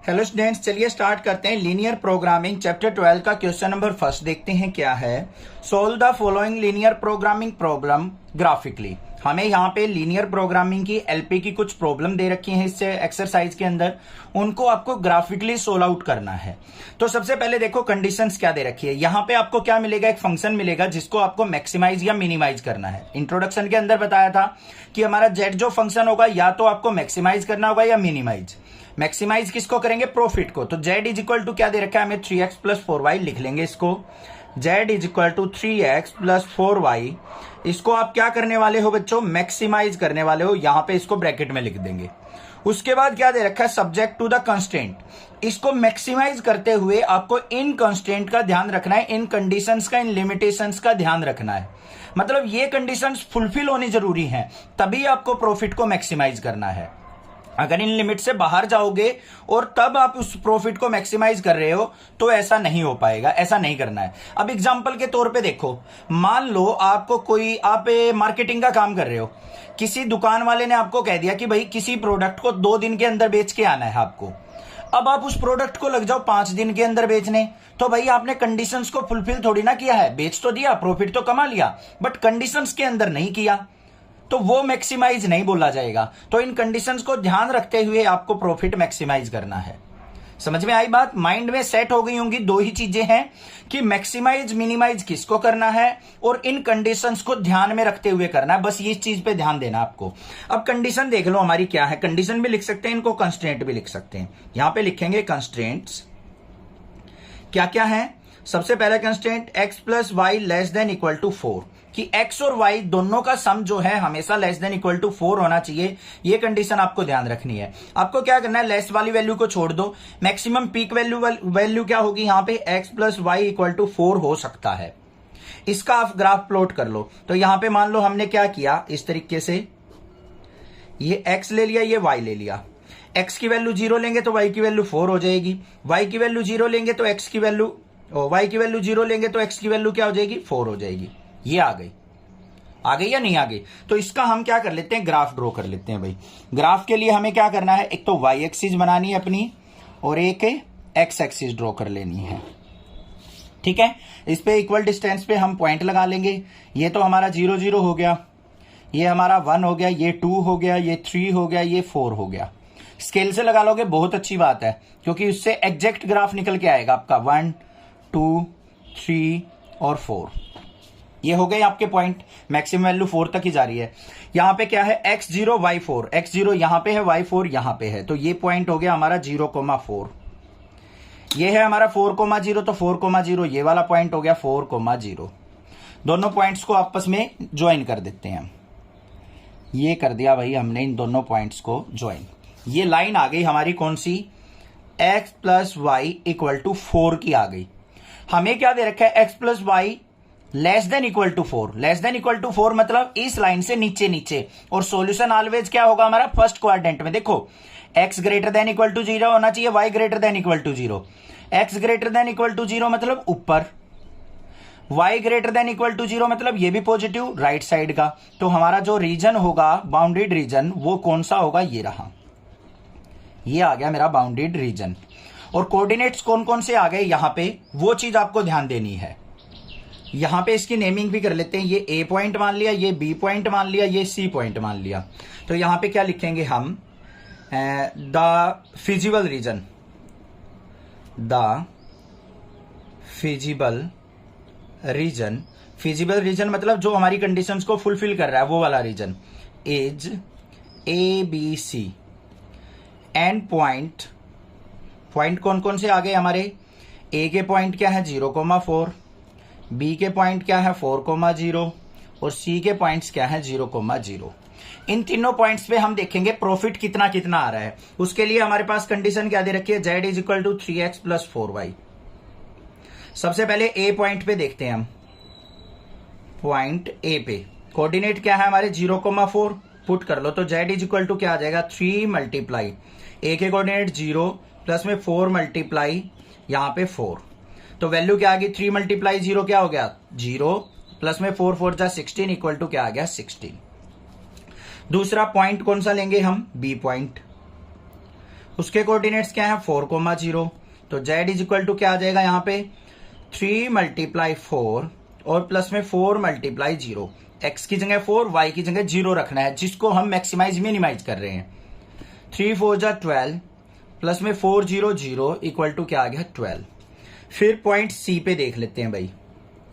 Hello students, चलिए start करते हैं। लीनियर प्रोग्रामिंग चैप्टर 12 का क्वेश्चन नंबर फर्स्ट देखते हैं क्या है। Solve the following linear programming problem graphically. हमें यहाँ पे लीनियर प्रोग्रामिंग की एलपी की कुछ प्रॉब्लम दे रखी है इससे एक्सरसाइज के अंदर, उनको आपको ग्राफिकली सोल्व आउट करना है। तो सबसे पहले देखो कंडीशंस क्या दे रखी है। यहाँ पे आपको क्या मिलेगा, एक फंक्शन मिलेगा जिसको आपको मैक्सिमाइज या मिनिमाइज करना है। इंट्रोडक्शन के अंदर बताया था कि हमारा जेड जो फंक्शन होगा या तो आपको मैक्सिमाइज करना होगा या मिनिमाइज। मैक्सिमाइज किसको करेंगे, प्रॉफिट को। तो z इज इक्वल टू क्या दे रखा है हमें, 3x प्लस 4y लिख लेंगे इसको। z is equal to 3x plus 4y, इसको आप क्या करने वाले हो बच्चों, मैक्सिमाइज करने वाले हो। यहां पे इसको ब्रैकेट में लिख देंगे। उसके बाद क्या दे रखा है, सब्जेक्ट टू द कंस्ट्रेंट। इसको मैक्सिमाइज करते हुए आपको इन कंस्ट्रेंट का ध्यान रखना है, इन कंडीशंस का, इन लिमिटेशंस का ध्यान रखना है। मतलब ये कंडीशंस फुलफिल होनी जरूरी है, तभी आपको प्रॉफिट को मैक्सिमाइज करना है। अगर इन लिमिट से बाहर जाओगे और तब आप उस प्रॉफिट को मैक्सिमाइज कर रहे हो तो ऐसा नहीं हो पाएगा, ऐसा नहीं करना है। अब एग्जांपल के तौर पे देखो, मान लो आपको कोई, आप मार्केटिंग का काम कर रहे हो, किसी दुकान वाले ने आपको कह दिया कि भाई किसी प्रोडक्ट को 2 दिन के अंदर बेच के आना है आपको। अब आप उस प्रोडक्ट को लग जाओ 5 दिन के अंदर बेचने, तो भाई आपने कंडीशंस को फुलफिल थोड़ी ना किया है। बेच तो दिया, प्रॉफिट तो कमा लिया, बट कंडीशंस के अंदर नहीं किया, तो वो मैक्सिमाइज नहीं बोला जाएगा। तो इन कंडीशंस को ध्यान रखते हुए आपको प्रॉफिट मैक्सिमाइज करना है। समझ में आई बात, माइंड में सेट हो गई होंगी। 2 ही चीजें हैं कि मैक्सिमाइज मिनिमाइज किसको करना है और इन कंडीशंस को ध्यान में रखते हुए करना है। बस ये चीज पे ध्यान देना आपको। अब कंडीशन देख लो हमारी क्या है। कंडीशन भी लिख सकते हैं, इनको कंस्ट्रेंट भी लिख सकते हैं। यहां पे लिखेंगे कंस्ट्रेंट्स क्या क्या है। सबसे पहला constraint x plus y less than equal to 4, कि x और y दोनों का सम जो है हमेशा लेस देन इक्वल टू 4 होना चाहिए। ये कंडीशन आपको ध्यान रखनी है। आपको क्या करना है, लेस वाली वैल्यू को छोड़ दो, मैक्सिमम पीक वैल्यू क्या होगी यहाँ पे, x plus y equal to 4 हो सकता है। इसका आप ग्राफ प्लॉट कर लो। तो यहां पे मान लो हमने क्या किया, इस तरीके से ये x ले लिया, ये y ले लिया। x की वैल्यू 0 लेंगे तो y की वैल्यू 4 हो जाएगी, y की वैल्यू 0 लेंगे तो x की वैल्यू, y की वैल्यू 0 लेंगे तो x की वैल्यू क्या हो जाएगी, 4 हो जाएगी। ये आ गई या नहीं आ गई। तो इसका हम क्या कर लेते हैं, ग्राफ ड्रॉ कर लेते हैं भाई। ग्राफ के लिए हमें क्या करना है, एक तो y एक्सिस बनानी है अपनी और एक x एक्सिस ड्रॉ कर लेनी है। ठीक है, इस पे इक्वल डिस्टेंस पे हम पॉइंट लगा लेंगे। ये तो हमारा 0 0 हो गया, ये हमारा 1 हो गया, ये 2 हो गया, ये 3 हो गया, ये 4 हो गया। स्केल से लगा लोगे बहुत अच्छी बात है, क्योंकि उससे एग्जैक्ट ग्राफ निकल के आएगा आपका 1 2 3 और 4। ये हो गए आपके पॉइंट, मैक्सिमम वैल्यू 4 तक ही जा रही है। यहां पे क्या है, x0 y4, x0 यहां पे है, y4 यहां पे है। तो ये पॉइंट हो गया हमारा 0,4। ये है हमारा 4,0, तो 4,0 ये वाला पॉइंट हो गया 4,0। दोनों पॉइंट्स को आपस में ज्वाइन कर देते हैं। ये कर दिया भाई हमने इन दोनों पॉइंट्स को ज्वाइन। ये लाइन आ गई हमारी कौन सी, x plus y equal to 4 की आ गई। हमें क्या दे रखा है, x plus y less than equal to 4। Less than equal to 4 मतलब इस लाइन से नीचे नीचे, और सॉल्यूशन ऑलवेज क्या होगा हमारा, फर्स्ट क्वाड्रेंट में। देखो x greater than equal to 0 होना चाहिए, y greater than equal to 0। x greater than equal to 0 मतलब ऊपर, y greater than equal to 0 मतलब ये भी पॉजिटिव राइट साइड का। तो हमारा जो रीजन होगा, बाउंडेड रीजन, वो कौन सा होगा, ये रहा। ये आ गया मेरा बाउंडेड रीजन। और कोऑर्डिनेट्स कौन कौन से आ गए यहां पे, वो चीज आपको ध्यान देनी है। यहां पे इसकी नेमिंग भी कर लेते हैं। ये A पॉइंट मान लिया, ये B पॉइंट मान लिया, ये C पॉइंट मान लिया। तो यहां पे क्या लिखेंगे हम, the feasible region, the feasible region. Feasible reason मतलब जो हमारी कंडीशंस को फुलफिल कर रहा है, वो वाला region is ABC। And point कौन कौन से आ गए हमारे, A के पॉइंट क्या है 0,4, B के पॉइंट क्या है 4,0 और C के पॉइंट्स क्या है 0,0। इन तीनों पॉइंट्स पे हम देखेंगे प्रॉफिट कितना कितना आ रहा है। उसके लिए हमारे पास कंडीशन क्या दे रखी है, z is equal to 3x plus 4y। सबसे पहले A पॉइंट पे देखते हैं हम। पॉइंट A पे कोऑर्डिनेट क्या है हमारे 0,4, पुट कर लो। तो z इज इक्वल टू क्या आ जाएगा, 3 मल्टीप्लाई A के कोऑर्डिनेट 0 प्लस में 4 मल्टीप्लाई यहां पे 4। तो वैल्यू क्या आ गई, 3 मल्टीप्लाई 0 क्या हो गया 0, प्लस में 4 4 जा 16 इक्वल टू क्या आ गया 16। दूसरा पॉइंट कौन सा लेंगे हम, B पॉइंट। उसके कोऑर्डिनेट्स क्या है 4,0। तो z इज इक्वल टू क्या आ जाएगा यहाँ पे 3 × 4 और प्लस में 4 × 0। x की जगह 4, y की जगह 0 रखना है, जिसको हम मैक्सिमाइज मिनिमाइज कर रहे हैं। 3 4 जा 12 प्लस में 4 0 0 इक्वल टू क्या आ गया 12। फिर पॉइंट सी पे देख लेते हैं भाई,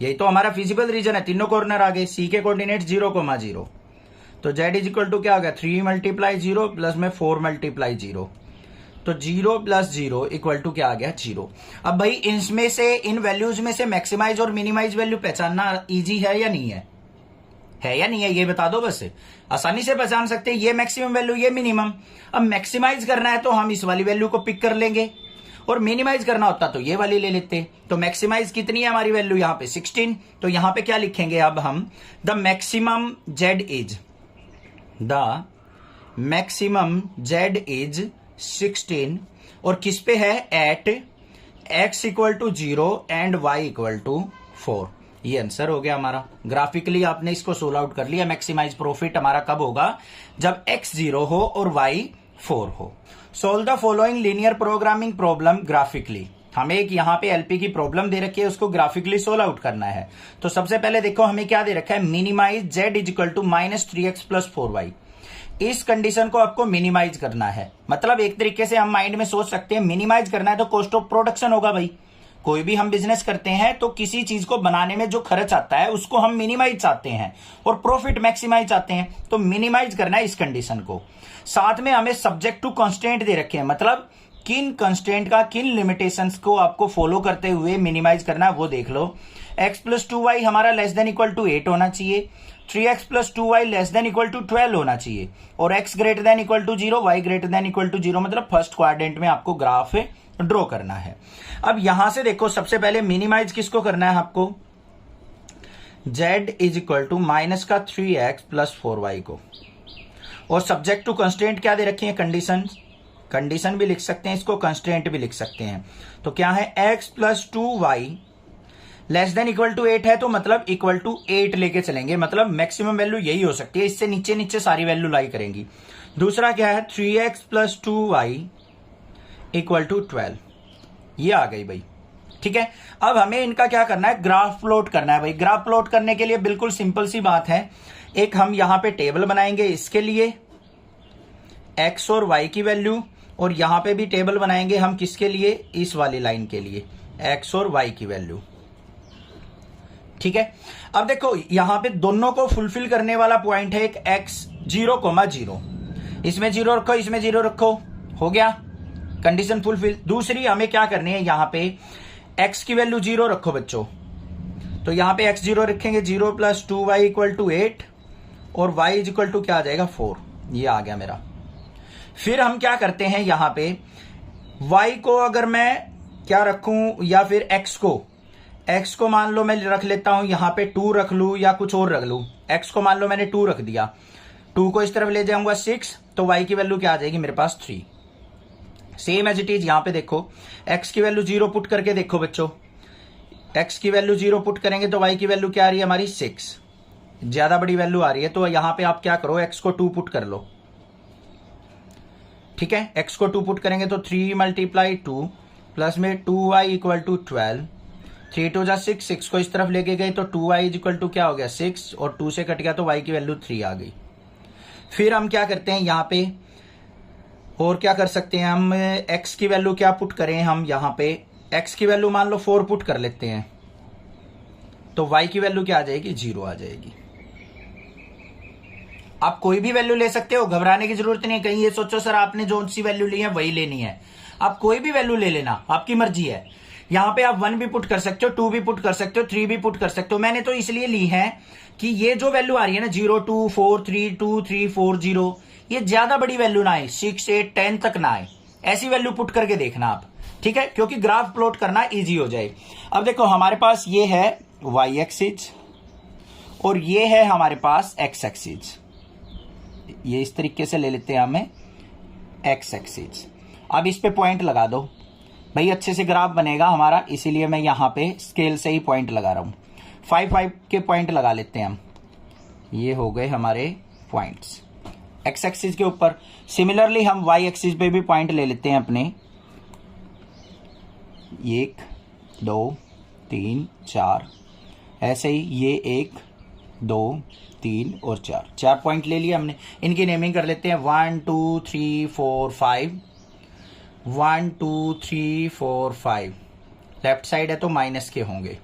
यही तो हमारा फिजिबल रीजन है, तीनों कॉर्नर आ गए। सी के कोऑर्डिनेट 0,0। तो z इज इक्वल टू क्या हो गया 3 × 0 प्लस में 4 × 0। तो 0 + 0 इक्वल टू क्या आ गया 0। अब भाई इनमें से, इन वैल्यूज में से मैक्सिमाइज और मिनिमाइज वैल्यू पहचानना इजी है या नहीं है? है या नहीं है ये बता दो। बस आसानी से पहचान सकते हैं, ये मैक्सिमम वैल्यू, ये मिनिमम। अब मैक्सिमाइज करना है तो हम इस वाली वैल्यू को पिक कर लेंगे, और मिनिमाइज करना होता तो ये वाली ले लेते। तो मैक्सिमाइज कितनी है हमारी वैल्यू यहाँ पे 16। तो यहां पे क्या लिखेंगे अब हम, द मैक्सिमम z इज 16, और किस पे है एट x = 0 एंड y = 4। ये आंसर हो गया हमारा। ग्राफिकली आपने इसको सोल्व आउट कर लिया। मैक्सिमाइज प्रॉफिट हमारा कब होगा, जब x 0 हो और y 4 हो। Solve the following linear programming problem graphically. हमें एक यहाँ पे एलपी की प्रॉब्लम दे रखी है, उसको ग्राफिकली सोल्व आउट करना है। तो सबसे पहले देखो हमें क्या दे रखा है, minimize z is equal to -3x + 4y। इस कंडीशन को आपको मिनिमाइज करना है। मतलब एक तरीके से हम माइंड में सोच सकते हैं, मिनिमाइज करना है तो कॉस्ट ऑफ प्रोडक्शन होगा भाई। कोई भी हम बिजनेस करते हैं तो किसी चीज को बनाने में जो खर्च आता है उसको हम मिनिमाइज चाहते हैं, और प्रॉफिट मैक्सिमाइज चाहते हैं। तो मिनिमाइज करना है इस कंडीशन को। साथ में हमें सब्जेक्ट टू कांस्टेंट दे रखे हैं, मतलब किन कांस्टेंट का, किन लिमिटेशंस को आपको फॉलो करते हुए मिनिमाइज करना है वो देख लो। x + 2y हमारा <= 8 होना चाहिए, 3x + 2y <= 12 होना चाहिए, और x > 0 y > 0, मतलब फर्स्ट क्वाड्रेंट में आपको ग्राफ ड्रॉ करना है। अब यहां से देखो, सबसे पहले मिनिमाइज किसको करना है आपको, z इज - 3x + 4y को। और सब्जेक्ट टू कंस्ट्रेंट क्या दे रखी है, कंडीशन भी लिख सकते हैं इसको, कंस्ट्रेंट भी लिख सकते हैं। तो क्या है, x + 2y <= 8 है, तो मतलब =8 लेके चलेंगे, मतलब मैक्सिमम वैल्यू यही हो सकती है। इससे नीचे नीचे सारी वैल्यू लाई करेंगी। दूसरा क्या है, 3x + 2y = 12। ये आ गई भाई, ठीक है। अब हमें इनका क्या करना है, ग्राफ प्लॉट करना है भाई। ग्राफ प्लॉट करने के लिए बिल्कुल सिंपल सी बात है, एक हम यहां पे टेबल बनाएंगे इसके लिए x और y की वैल्यू, और यहां पे भी टेबल बनाएंगे हम किसके लिए, इस वाली लाइन के लिए x और y की वैल्यू, ठीक है। अब देखो यहां पे दोनों को फुलफिल करने वाला पॉइंट है एक x 0,0। इसमें 0 रखो, इसमें 0 रखो, हो गया कंडीशन फुलफिल। दूसरी हमें क्या करनी है, यहां पे x की वैल्यू 0 रखो बच्चों। तो यहां पे x 0 रखेंगे, 0 + 2y = 8, और y = क्या आ जाएगा 4। ये आ गया मेरा। फिर हम क्या करते हैं, यहां पे y को अगर मैं क्या रखूं, या फिर x को मान लो मैं रख लेता हूं यहां पे 2 रख लूं या कुछ और रख लूं। x को मान लो मैंने 2 रख दिया, 2 को इस तरफ ले जाऊंगा 6, तो y की वैल्यू क्या आ जाएगी मेरे पास 3। सेम एज इट इज यहां पे देखो, x की वैल्यू 0 पुट करके देखो बच्चों, x की वैल्यू 0 पुट करेंगे तो y की वैल्यू क्या आ रही है हमारी 6, ज्यादा बड़ी वैल्यू आ रही है। तो यहां पे आप क्या करो, x को 2 पुट कर लो, ठीक है। x को 2 पुट करेंगे तो 3 × 2 प्लस में 2y = 12, 3 2 जा 6, 6 को इस तरफ लेके गए तो 2y = क्या हो गया 6, और 2 से कट गया तो y की वैल्यू 3 आ गई। फिर हम क्या करते हैं यहां पे, और क्या कर सकते हैं हम, x की वैल्यू क्या पुट करें हम, यहां पे x की वैल्यू मान लो 4 पुट कर लेते हैं, तो y की वैल्यू क्या आ जाएगी 0 आ जाएगी। आप कोई भी वैल्यू ले सकते हो, घबराने की जरूरत नहीं है। कहीं ये सोचो सर आपने जो सी वैल्यू ली है वही लेनी है, आप कोई भी वैल्यू ले लेना, आपकी मर्जी है। यहां पे आप 1 भी पुट कर सकते हो, 2 भी पुट कर सकते हो, 3 भी पुट कर सकते हो। मैंने तो इसलिए ली है कि ये जो वैल्यू आ रही है ना 0 2 4 3 2 3 4 0, ये ज्यादा बड़ी वैल्यू ना आए, 6 8 10 तक ना आए, ऐसी वैल्यू पुट करके देखना आप, ठीक है, क्योंकि ग्राफ प्लॉट करना इजी हो जाए। अब देखो हमारे पास ये है y एक्सिस और ये है हमारे पास x एक्सिस, ये इस तरीके से ले लेते हैं हमें x एक्सिस। अब इस पे पॉइंट लगा दो भाई, अच्छे से ग्राफ बनेगा हमारा, इसीलिए मैं यहां पे स्केल से ही पॉइंट लगा रहा हूं। 5 5 के पॉइंट लगा लेते हैं हम, ये हो गए हमारे पॉइंट्स, एक्स एक्सिस के ऊपर। सिमिलरली हम वाई एक्सिस पे भी पॉइंट ले लेते हैं अपने, 1 2 3 4, ऐसे ही ये 1 2 3 और 4 पॉइंट ले लिए हमने। इनकी नेमिंग कर लेते हैं 1 2 3 4 5, 1 2 3 4 5। लेफ्ट साइड है तो माइनस के होंगे,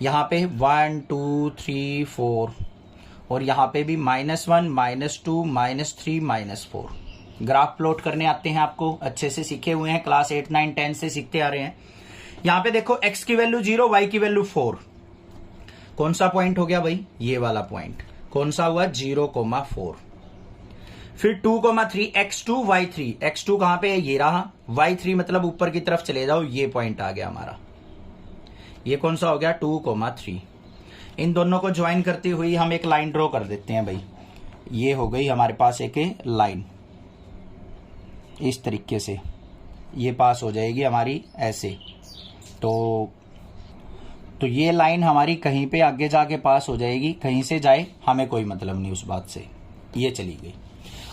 यहाँ पे 1 2 3 4 और यहाँ पे भी -1 -2 -3 -4। ग्राफ प्लॉट करने आते हैं, आपको अच्छे से सीखे हुए हैं, क्लास 8 9 10 से सीखते आ रहे हैं। यहाँ पे देखो x की वैल्यू 0, y की वैल्यू 4। कौन सा पॉइंट हो गया भाई? ये वाला पॉइंट। कौन सा हुआ? 0,4। फिर 2,3 x2 y3। x2 कहां पे है? ये रहा। y3 मतलब ऊपर की तरफ चले जाओ, ये पॉइंट आ गया हमारा। ये कौन सा हो गया? 2,3। इन दोनों को ज्वाइन करती हुई हम एक लाइन ड्रॉ कर देते हैं भाई। ये हो गई हमारे पास एक लाइन, इस तरीके से ये पास हो जाएगी हमारी ऐसे। तो ये लाइन हमारी कहीं पे आगे जाके पास हो जाएगी, कहीं से जाए हमें कोई मतलब नहीं उस बात से। ये चली गई।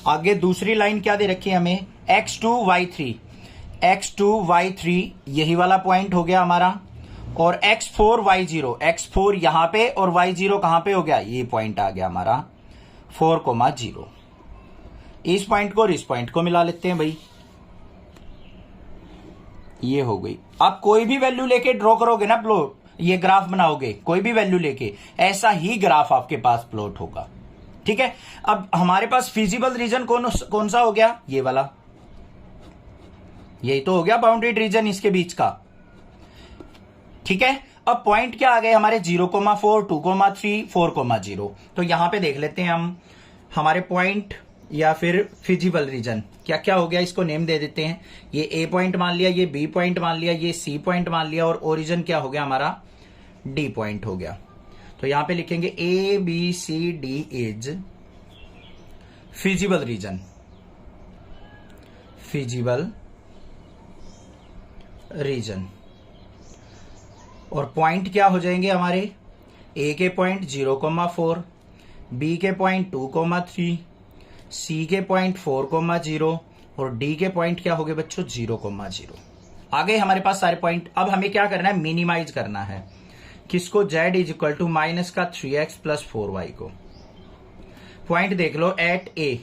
आगे दूसरी लाइन क्या दे रखी है हमें? x2 y3। x2 y3 यही वाला पॉइंट हो गया हमारा, और x4 y0। x4 यहां पे और y0 कहां पे हो गया? ये पॉइंट आ गया हमारा 4,0। इस पॉइंट को और इस पॉइंट को मिला लेते हैं भाई। ये हो गई। आप कोई भी वैल्यू लेके ड्रॉ करोगे ना प्लॉट, ये ग्राफ बनाओगे कोई भी वैल्यू लेके, ऐसा ही ग्राफ आपके पास प्लॉट होगा। ठीक है। अब हमारे पास फिजिबल रीजन कौन सा हो गया? ये वाला। यही तो हो गया बाउंड्री रीजन इसके बीच का। ठीक है। अब पॉइंट क्या आ गए हमारे? 0,4 2,3 4,0। तो यहां पे देख लेते हैं हम हमारे पॉइंट या फिर फिजिबल रीजन क्या क्या हो गया, इसको नेम दे देते हैं। ये ए पॉइंट मान लिया, ये बी पॉइंट मान लिया, ये सी पॉइंट मान लिया, और ओरिजिन क्या हो गया हमारा? डी पॉइंट हो गया। तो यहां पे लिखेंगे A B C D is feasible region. Feasible region. और पॉइंट क्या हो जाएंगे हमारे? ए के पॉइंट 0,4, बी के पॉइंट 2,3, सी के पॉइंट 4,0 और डी के पॉइंट क्या हो गए बच्चों? 0,0। आ गए हमारे पास सारे पॉइंट। अब हमें क्या करना है? मिनिमाइज करना है। किसको? z is equal to -3x + 4y को। पॉइंट देख लो एट ए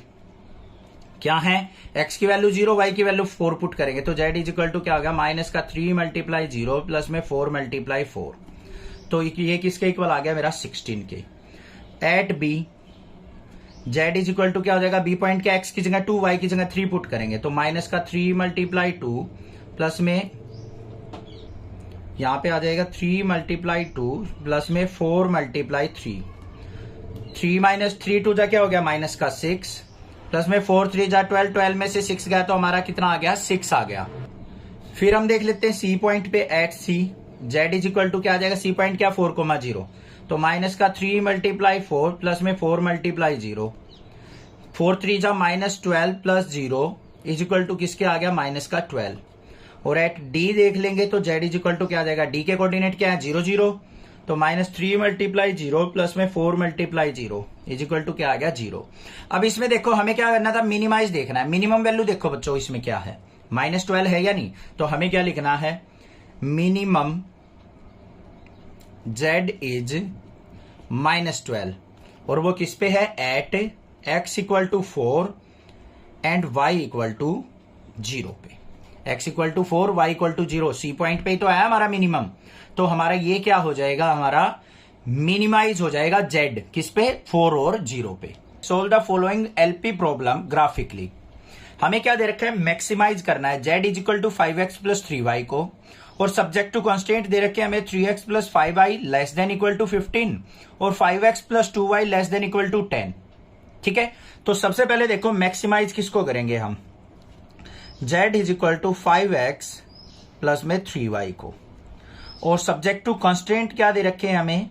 क्या है? x की वैल्यू 0, y की वैल्यू 4 पुट करेंगे तो z इज इक्वल टू क्या होगा? -3 × 0 प्लस में 4 × 4। तो ये किसके इक्वल आ गया मेरा? 16 के। At B z is equal to क्या हो जाएगा? b पॉइंट के x की जगह 2, y की जगह 3 पुट करेंगे तो -3 × 2 प्लस में यहां पे आ जाएगा 3 × 2 प्लस में 4 × 3। 3 - 3 2 जा क्या हो गया? -6 प्लस में 4 3 जा 12, 12 में से 6 गया तो हमारा कितना आ गया? 6 आ गया। फिर हम देख लेते हैं सी पॉइंट पे at C z is equal to क्या आ जाएगा? सी पॉइंट क्या? 4,0 तो -3 × 4 प्लस में 4 × 0। 4 3 जा -12 प्लस 0 इज इक्वल टू किसके आ गया? -12। और एट डी देख लेंगे तो z इज इक्वल टू क्या आ जाएगा? डी के कोऑर्डिनेट क्या है? 0 0। तो -3 × 0 प्लस में 4 × 0 इज इक्वल टू क्या आ गया? 0। अब इसमें देखो हमें क्या करना था? मिनिमाइज देखना है। मिनिमम वैल्यू देखो बच्चों इसमें क्या है? -12 है या नहीं? तो हमें क्या लिखना है? मिनिमम z इज -12 और वो किस पे है? At x equal to 4 and y equal to 0 पे। x equal to 4 y equal to 0 C point पे ही तो आया हमारा मिनिमम। तो हमारा ये क्या हो जाएगा? हमारा मिनिमाइज हो जाएगा z किस पे? 4 और 0 पे। Solve the following LP problem graphically. हमें क्या दे रखा है? मैक्सिमाइज करना है z is equal to 5x + 3y को, और सब्जेक्ट टू कांस्टेंट दे रखे हमें 3x + 5y less than equal to 15 और 5x + 2y less than equal to 10। ठीक है। तो सबसे पहले देखो मैक्सिमाइज किसको करेंगे हम? z is equal to 5x plus में 3y को, और सब्जेक्ट टू कांस्टेंट क्या दे रखे हैं हमें?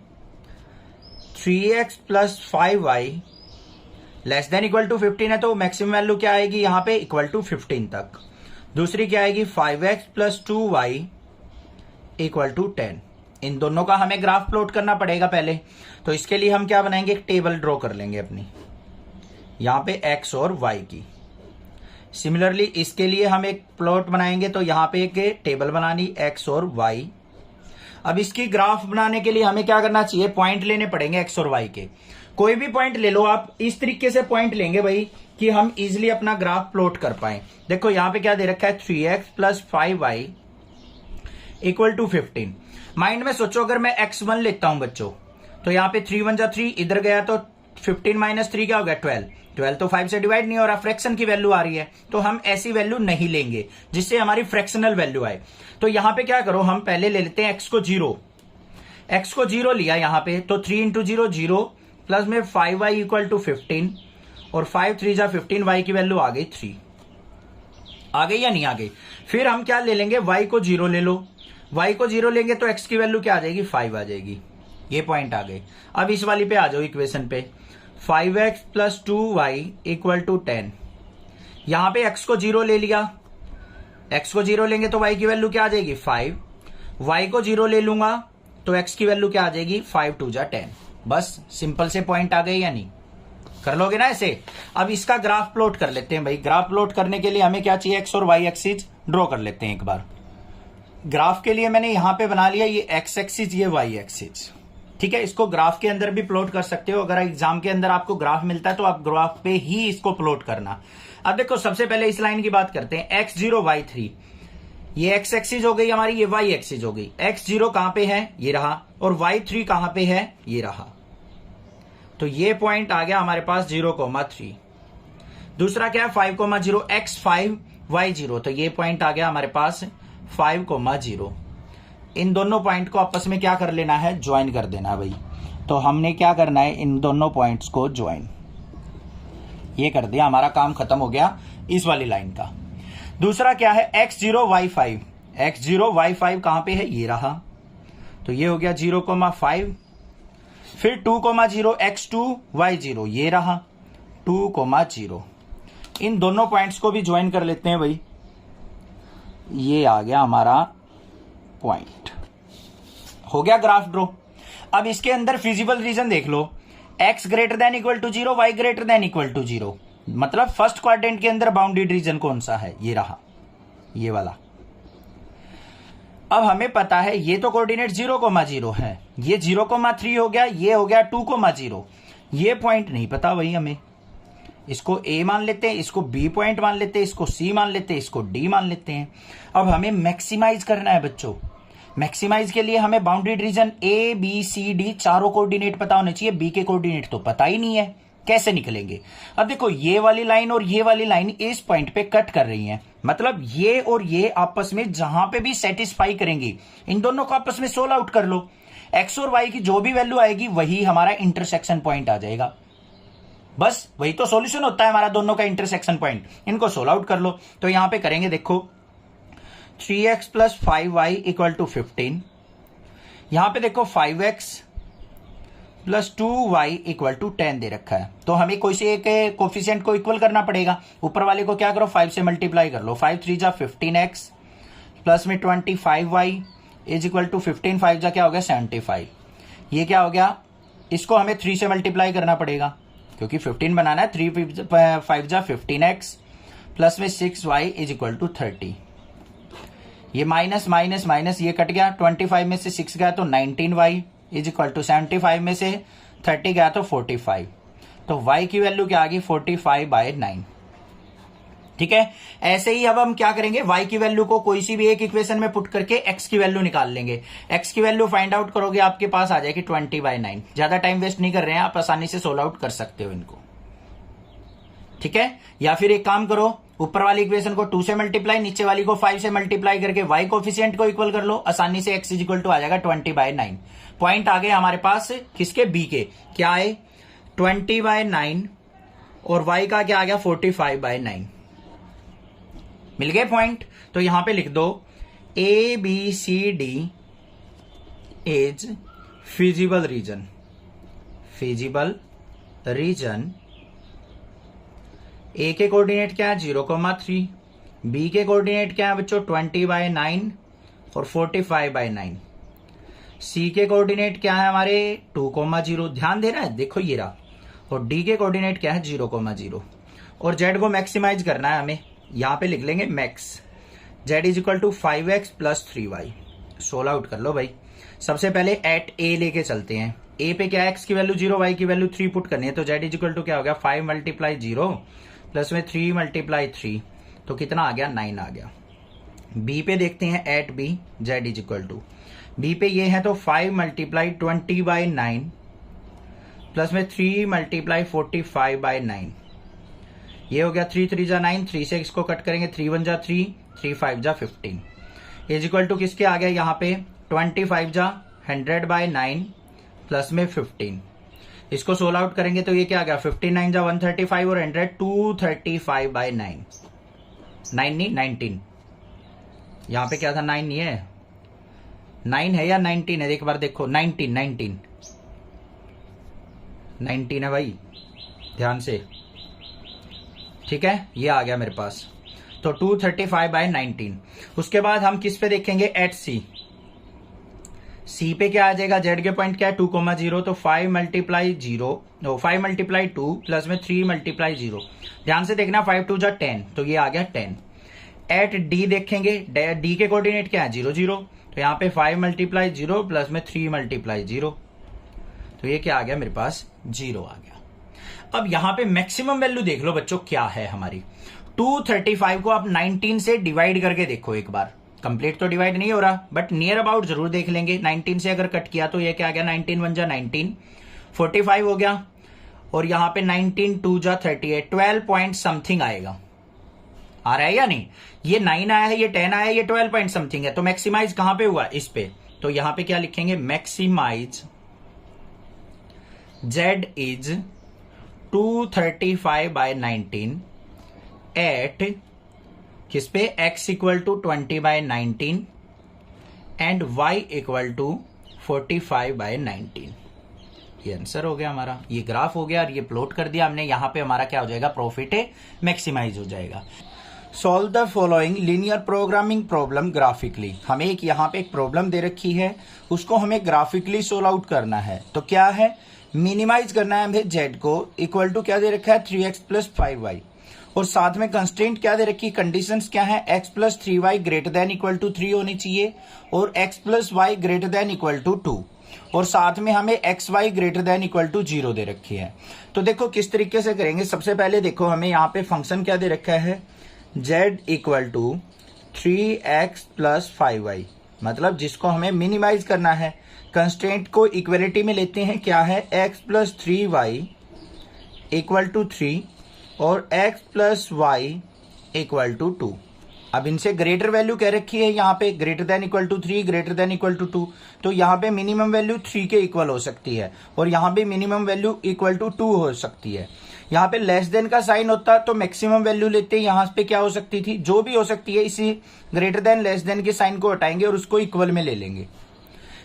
3x + 5y less than equal to 15 है तो मैक्सिमम वैल्यू क्या आएगी यहां पे? इक्वल टू 15 तक। दूसरी क्या आएगी? 5x + 2y equal to 10। इन दोनों का हमें ग्राफ प्लॉट करना पड़ेगा पहले। तो इसके लिए हम क्या बनाएंगे? एक टेबल ड्रॉ कर लेंगे अपनी। यहाँ पे x और y की। सिमिलरली इसके लिए हम एक प्लॉट बनाएंगे, तो यहाँ पे एक टेबल बनानी x और y। अब इसकी ग्राफ बनाने के लिए हमें क्या करना चाहिए, पॉइंट लेने पड़ेंगे x और y के। कोई भी पॉइंट ले लो आप, इस तरीके से पॉइंट लेंगे भाई कि हम इजिली अपना ग्राफ प्लॉट कर पाए। देखो यहाँ पे क्या दे रखा है, 3x plus 5y equal to 15। Mind में सोचो, अगर मैं x1 लेता हूं बच्चों, तो यहाँ पे 3 1 जा 3, इधर गया तो 15 माइनस 3 क्या हो गया, 12। 12 तो 5 से डिवाइड नहीं हो रहा, फ्रैक्शन की वैल्यू आ रही है, तो हम ऐसी वैल्यू नहीं लेंगे जिससे हमारी फ्रैक्शनल वैल्यू आए। तो यहाँ पे क्या करो, हम पहले ले लेते हैं x को 0। x को 0 लिया यहाँ पे, तो 3 इंटू 0 0 प्लस में 5y इक्वल टू 15, और 5 3 जा 15, y की वैल्यू आ गई 3। आ गई या नहीं आ गई? फिर हम क्या ले लेंगे, y को 0 ले लो। y को 0 लेंगे तो x की वैल्यू क्या आ जाएगी, 5 आ जाएगी। ये पॉइंट आ गए। अब इस वाली पे आ जाओ, इक्वेशन पे। 5x plus 2y equal to 10। यहां पे x को 0 ले लिया, x को 0 लेंगे तो y की वैल्यू क्या आ जाएगी, 5। y को 0 ले लूंगा तो x की वैल्यू क्या आ जाएगी, 5 2 जा 10। बस सिंपल से पॉइंट आ गए या नहीं? कर लोगे ना ऐसे। अब इसका ग्राफ प्लॉट कर लेते हैं भाई। ग्राफ प्लॉट करने के लिए हमें क्या चाहिए, x और y एक्सिस ड्रॉ कर लेते हैं एक बार। ग्राफ के लिए मैंने यहां पे बना लिया, ये x एक्सिस, ये y एक्सिस। ठीक है, इसको ग्राफ के अंदर भी प्लॉट कर सकते हो। अगर एग्जाम के अंदर आपको ग्राफ मिलता है तो आप ग्राफ पे ही इसको प्लॉट करना। अब देखो, सबसे पहले इस लाइन की बात करते हैं, x0 y3। ये x एक्सिस हो गई हमारी, ये y एक्सिस हो गई। x0 कहां पे है, ये रहा, और y3 कहां पे है, ये रहा। तो ये पॉइंट आ गया हमारे पास 0,3। दूसरा क्या है, 5,0 x5 y0, तो ये पॉइंट आ गया हमारे पास 5,0। इन दोनों पॉइंट को आपस में क्या कर लेना है, ज्वाइन कर देना है भाई। तो हमने क्या करना है, इन दोनों पॉइंट्स को ज्वाइन। ये कर दिया, हमारा काम खत्म हो गया इस वाली लाइन का। दूसरा क्या है, x0 y5। x0 y5 कहां पे है, ये रहा, तो ये हो गया 0,5। फिर 2,0 x2 y0, ये रहा 2,0। इन दोनों पॉइंट्स को भी ज्वाइन कर लेते हैं भाई। ये आ गया हमारा पॉइंट, हो गया ग्राफ ड्रॉ। अब इसके अंदर फिजिबल रीजन देख लो, x greater than equal to 0, y greater than equal to 0। मतलब फर्स्ट क्वाड्रेंट के अंदर बाउंडेड रीजन कौन सा है, ये रहा, ये वाला। अब हमें पता है ये तो कोऑर्डिनेट 0,0 है, ये 0,3 हो गया, ये हो गया 2,0। ये पॉइंट नहीं पता भाई हमें, इसको A मान लेते हैं, इसको B पॉइंट मान लेते हैं, इसको C मान लेते हैं, इसको D मान लेते हैं। अब हमें मैक्सिमाइज करना है बच्चों। मैक्सिमाइज के लिए हमें boundary region A B C D चारों कोऑर्डिनेट पता होने चाहिए। B के कोऑर्डिनेट तो पता ही नहीं है, कैसे निकलेंगे? अब देखो, ये वाली लाइन और ये वाली लाइन इस पॉइंट पे कट कर रही हैं, मतलब ये और ये आपस में जहां पे भी सेटिस्फाई करेंगी, इन दोनों को आपस में सोल्व आउट कर लो। x और y की जो भी वैल्यू आएगी वही हमारा इंटरसेक्शन पॉइंट आ जाएगा। बस वही तो सॉल्यूशन होता है हमारा, दोनों का इंटरसेक्शन पॉइंट। इनको सोल्व आउट कर लो। तो यहां पे करेंगे, देखो 3x plus 5y equal to 15। यहां पे देखो 5x plus 2y equal to 10 दे रखा है, तो हमें कोई से एक कोफिशिएंट को इक्वल करना पड़ेगा। ऊपर वाले को क्या करो, 5 से मल्टीप्लाई कर लो। 5 3 जा 15x प्लस में 25y इज इक्वल टू 15 5 जा क्या हो गया, 75। ये क्या हो गया, इसको हमें 3 से मल्टीप्लाई करना पड़ेगा क्योंकि 15 बनाना है। 3 5 जा 15x प्लस में 6y इज इक्वल टू 30। ये माइनस माइनस माइनस ये कट गया, 25 में से 6 गया तो 19y इज इक्वल टू 75 में से 30 गया तो 45। तो y की वैल्यू क्या आ गई, 45/9। ठीक है, ऐसे ही अब हम क्या करेंगे, y की वैल्यू को कोई सी भी एक इक्वेशन में पुट करके x की वैल्यू निकाल लेंगे। x की वैल्यू फाइंड आउट करोगे, आपके पास आ जाएगी 20/9। ज्यादा टाइम वेस्ट नहीं कर रहे हैं, आप आसानी से सोल्व आउट कर सकते हो इनको। ठीक है, या फिर एक काम करो, ऊपर वाली इक्वेशन को 2 से मल्टीप्लाई, नीचे वाली को 5 से मल्टीप्लाई करके y कोफिशिएंट को इक्वल कर लो। आसानी से x इज इक्वल टू आ जाएगा 20/9। पॉइंट आ गए हमारे पास किसके, b के। क्या है, 20/9 और y का क्या आ गया, 45/9। मिल गए पॉइंट। तो यहां पे लिख दो A B C D is feasible region. Feasible reason A के कोऑर्डिनेट क्या है, 0,3। B के कोऑर्डिनेट क्या है बच्चों, 20/9 और 45/9। C के कोऑर्डिनेट क्या है हमारे, 2,0। ध्यान देना है, देखो ये रहा। और डी के कोऑर्डिनेट क्या है 0,0 और जेड को मैक्सिमाइज करना है हमें। यहां पे लिख लेंगे max Z is equal to 5x plus 3y। Solve out कर लो भाई। सबसे पहले एट ए लेके चलते हैं। ए पे क्या है x की वैल्यू 0 y की वैल्यू 3 पुट करनी है, तो जेड इज इक्वल टू क्या हो गया 5 मल्टीप्लाई 0 प्लस में 3 मल्टीप्लाई 3, तो कितना आ गया 9 आ गया। बी पे देखते हैं at B Z is equal to, B पे ये है तो 5 मल्टीप्लाई 20/9 प्लस में 3 मल्टीप्लाई 45/9, ये हो गया 3 3 जा 9, 3 से इसको कट करेंगे 3 1 जा 3, 3 5 जा 15 इज इक्वल टू किसके आ गया यहाँ पे 25 जा 100/9 प्लस में 15। इसको सोल्व आउट करेंगे तो ये क्या आ गया 59 जा 135 और 100 235/9, 9 नहीं 19, यहाँ पे क्या था 9 नहीं है, 9 है या 19 है, एक बार देखो 19 है भाई, ध्यान से, ठीक है। ये आ गया मेरे पास, तो 235/19। उसके बाद हम किस पे देखेंगे एट सी। सी पे क्या आ जाएगा, जेड के पॉइंट क्या है 2,0, तो 5 मल्टीप्लाई 2 प्लस में 3 मल्टीप्लाई 0, ध्यान से देखना 5 2 जा 10, तो ये आ गया 10। एट डी देखेंगे, डी के कोऑर्डिनेट क्या है 0 0, तो यहाँ पे 5 मल्टीप्लाई 0 प्लस में 3 मल्टीप्लाई 0, तो ये क्या आ गया मेरे पास 0 आ गया। अब यहां पे मैक्सिमम वैल्यू देख लो बच्चों क्या है हमारी। 235 को आप 19 से डिवाइड करके देखो एक बार, कंप्लीट तो डिवाइड नहीं हो रहा बट नियर अबाउट जरूर देख लेंगे। 19 से अगर कट किया तो ये क्या आ गया 19 1 जा 19, 45 हो गया, और यहां पे 19 2 जा 38, 12 पॉइंट समथिंग आएगा। आ रहा है या नहीं, ये 9 आया है, ये 10 आया है, ये 12 पॉइंट समथिंग है, तो मैक्सिमाइज कहां पे हुआ इस पे, तो यहां पे क्या लिखेंगे मैक्सिमाइज Z is 235/19 एट किस पे x equal to 20/19 and y equal to 45/19। ये आंसर हो गया हमारा, ये ग्राफ हो गया और ये प्लॉट कर दिया हमने। यहां पे हमारा क्या हो जाएगा प्रॉफिट मैक्सिमाइज हो जाएगा। Solve the following linear programming problem graphically. हमें एक यहाँ पे एक प्रॉब्लम दे रखी है, उसको हमें ग्राफिकली सोल्व आउट करना है। तो क्या है, मिनिमाइज करना है हमें जेड को, इक्वल टू क्या दे रखा है 3x प्लस 5y, और साथ में कंस्ट्रेंट क्या दे रखी है, कंडीशंस क्या है x plus 3y greater than equal to 3 होनी चाहिए और x plus y greater than equal to 2, और साथ में हमें x y greater than equal to 0 दे रखी है। तो देखो किस तरीके से करेंगे। सबसे पहले देखो हमें यहाँ पे फंक्शन क्या दे रखा है z equal to 3x plus 5y, मतलब जिसको हमें मिनिमाइज करना है। कंस्ट्रेंट को इक्वलिटी में लेते हैं, क्या है x plus 3y equal to 3 और x plus y equal to 2। अब इनसे ग्रेटर वैल्यू कह रखी है यहाँ पे greater than equal to 3 greater than equal to 2, तो यहाँ पे मिनिमम वैल्यू 3 के इक्वल हो सकती है और यहाँ पे मिनिमम वैल्यू इक्वल टू 2 हो सकती है। यहाँ पे लेस देन का साइन होता तो मैक्सिमम वैल्यू लेते, यहाँ पे क्या हो सकती थी, जो भी हो सकती है, इसी ग्रेटर देन लेस देन के साइन को हटाएंगे और उसको इक्वल में ले लेंगे।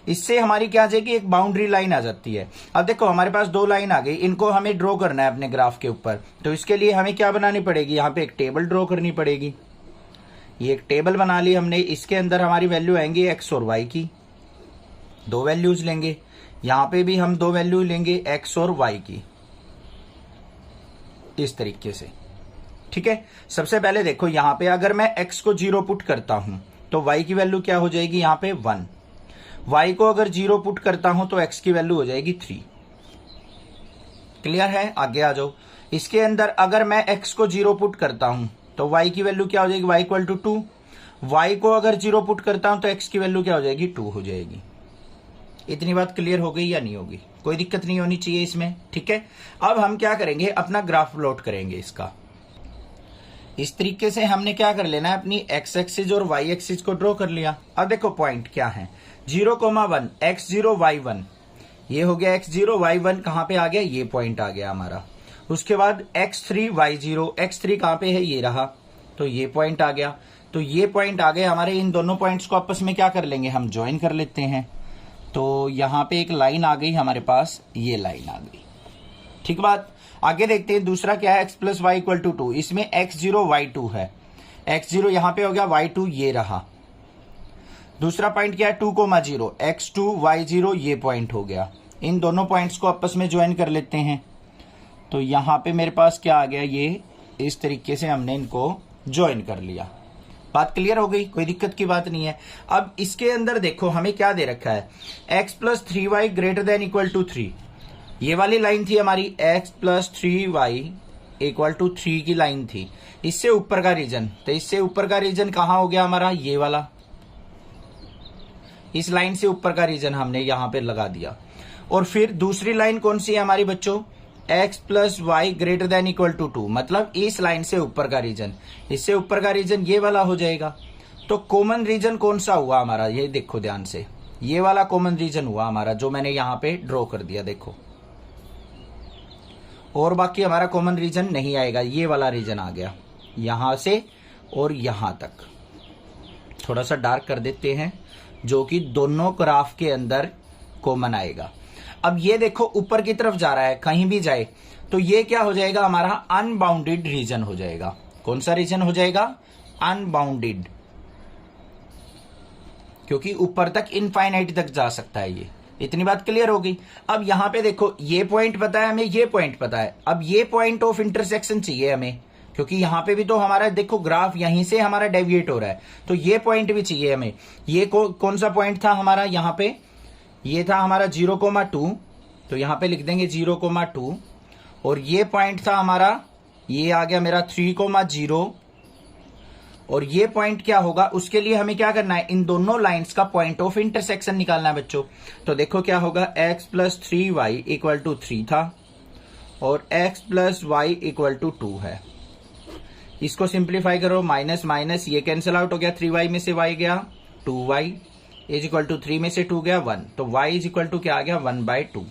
इससे हमारी क्या आ जाएगी, एक बाउंड्री लाइन आ जाती है। अब देखो हमारे पास दो लाइन आ गई, इनको हमें ड्रॉ करना है अपने ग्राफ के ऊपर, तो इसके लिए हमें क्या बनानी पड़ेगी, यहाँ पे एक टेबल ड्रॉ करनी पड़ेगी। ये एक टेबल बना ली हमने, इसके अंदर हमारी वैल्यू आएंगी एक्स और वाई की, दो वैल्यूज लेंगे। यहाँ पे भी हम दो वैल्यू लेंगे एक्स और वाई की, इस तरीके से, ठीक है। सबसे पहले देखो यहाँ पे अगर मैं x को 0 पुट करता हूं तो y की वैल्यू क्या हो जाएगी, यहाँ पे 1। y को अगर 0 पुट करता हूं तो x की वैल्यू हो जाएगी 3। क्लियर है, आगे आ जाओ। इसके अंदर अगर मैं x को 0 पुट करता हूं तो y की वैल्यू क्या हो जाएगी, y इक्वल टू 2। y को अगर 0 पुट करता हूं तो x की वैल्यू क्या हो जाएगी, 2 हो जाएगी। इतनी बात क्लियर हो गई या नहीं होगी, कोई दिक्कत नहीं होनी चाहिए इसमें, ठीक है। अब हम क्या करेंगे, अपना ग्राफ प्लॉट करेंगे इसका। इस तरीके से हमने क्या कर लेना है, अपनी x एक्सिस और y एक्सिस को ड्रॉ कर लिया। अब देखो पॉइंट क्या है, 0,1 x0 y1, ये हो गया x0 y1, कहां पे आ गया, ये पॉइंट आ गया हमारा। उसके बाद x3 y0, x3 कहां पे है, ये रहा, तो ये पॉइंट आ गया। तो ये पॉइंट आ गए हमारे, इन दोनों पॉइंट्स को आपस में क्या कर लेंगे, हम ज्वाइन कर लेते हैं। तो यहां पे एक लाइन आ गई हमारे पास, ये लाइन आ गई, ठीक बात। आगे देखते हैं दूसरा क्या है, x plus y equal to 2, इसमें x0 y2 है, x0 यहां पे हो गया, y2 ये रहा। दूसरा पॉइंट क्या है 2,0, x2 y0, ये पॉइंट हो गया। इन दोनों पॉइंट्स को आपस में ज्वाइन कर लेते हैं। तो यहाँ पे मेरे पास क्या आ गया, ये इस तरीके से हमने इनको ज्वाइन कर लिया। बात क्लियर हो गई, कोई दिक्कत की बात नहीं है। अब इसके अंदर देखो हमें क्या दे रखा है, x plus 3y greater than equal to 3। ये वाली लाइन थी हमारी x plus 3y equal to 3 की लाइन थी। इससे ऊपर का रीजन, तो इससे ऊपर का रीजन कहाँ हो गया हमारा, ये वाला। इस लाइन से ऊपर का रीजन हमने यहां पे लगा दिया। और फिर दूसरी लाइन कौन सी है हमारी बच्चों, x plus y greater than equal to 2, मतलब इस लाइन से ऊपर का रीजन। इससे ऊपर का रीजन ये वाला हो जाएगा। तो कॉमन रीजन कौन सा हुआ हमारा, ये देखो ध्यान से, ये वाला कॉमन रीजन हुआ हमारा जो मैंने यहां पे ड्रॉ कर दिया, देखो। और बाकी हमारा कॉमन रीजन नहीं आएगा, ये वाला रीजन आ गया यहां से और यहां तक। थोड़ा सा डार्क कर देते हैं, जो कि दोनों ग्राफ के अंदर कॉमन आएगा। अब ये देखो ऊपर की तरफ जा रहा है, कहीं भी जाए तो ये क्या हो जाएगा हमारा, अनबाउंडेड रीजन हो जाएगा। कौन सा रीजन हो जाएगा, अनबाउंडेड, क्योंकि ऊपर तक इनफाइनाइट तक जा सकता है ये। इतनी बात क्लियर हो गई। अब यहां पे देखो ये पॉइंट पता है हमें, ये पॉइंट पता है। अब ये पॉइंट ऑफ इंटरसेक्शन चाहिए हमें, क्योंकि यहां पे भी तो हमारा देखो ग्राफ यहीं से हमारा डेविएट हो रहा है, तो ये पॉइंट भी चाहिए हमें। ये कौन सा पॉइंट था हमारा, यहां पे ये था हमारा 0,2, तो यहां पे लिख देंगे 0,2। और ये पॉइंट था हमारा, ये आ गया मेरा 3,0। और ये पॉइंट क्या होगा, उसके लिए हमें क्या करना है, इन दोनों लाइंस का पॉइंट ऑफ इंटरसेक्शन निकालना है बच्चों। तो देखो क्या होगा, x plus 3y equal to 3 था और x plus y equal to 2 है। इसको सिंप्लीफाई करो, माइनस माइनस ये कैंसिल आउट हो गया, 3y में से y गया 2y इज इक्वल टू 3 में से 2 गया 1, तो y इज इक्वल टू क्या आ गया 1/2।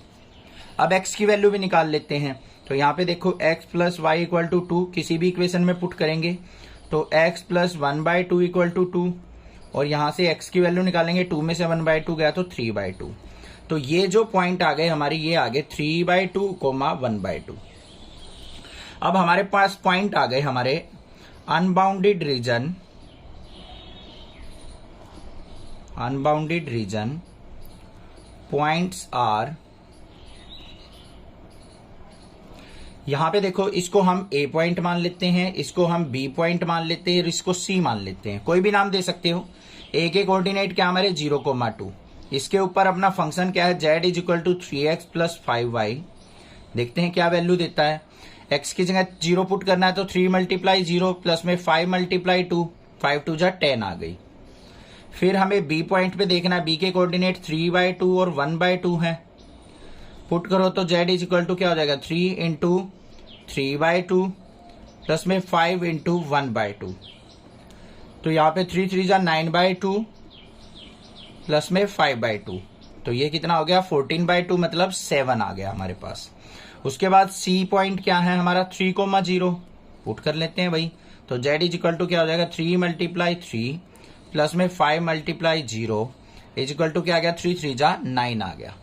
अब x की वैल्यू भी निकाल लेते हैं। तो यहाँ पे देखो x plus y equal to 2 किसी भी इक्वेशन में पुट करेंगे तो x प्लस 1/2 इक्वल टू 2, और यहां से x की वैल्यू निकालेंगे, 2 में से 1/2 गया तो 3/2। तो ये जो पॉइंट आ गए हमारे, ये आ गए 3/2, 1/2। अब हमारे पास पॉइंट आ गए हमारे unbounded region, unbounded region points are, यहां पे देखो इसको हम A पॉइंट मान लेते हैं, इसको हम B पॉइंट मान लेते हैं और इसको C मान लेते हैं, कोई भी नाम दे सकते हो। A के कोऑर्डिनेट क्या हमारे 0,2, इसके ऊपर अपना फंक्शन क्या है z is equal to 3x plus 5y। देखते हैं क्या वैल्यू देता है। x की जगह 0 पुट करना है तो 3 मल्टीप्लाई 0 प्लस में 5 मल्टीप्लाई 2, 5 2 जा 10 आ गई। फिर हमें B पॉइंट पे देखना है, B के कोऑर्डिनेट 3/2 और 1/2 है। पुट करो तो z इज इक्वल टू क्या हो जाएगा 3 इंटू 3/2 प्लस में 5 इंटू 1/2, तो यहाँ पे 3 3 जा 9/2 प्लस में 5/2, तो ये कितना हो गया 14/2, मतलब 7 आ गया हमारे पास। उसके बाद C पॉइंट क्या है हमारा 3,0, पुट कर लेते हैं भाई। तो z इज इक्वल टू क्या हो जाएगा 3 मल्टीप्लाई 3 प्लस में 5 मल्टीप्लाई 0 इज इक्वल टू क्या आ गया 3 3 जा 9 आ गया,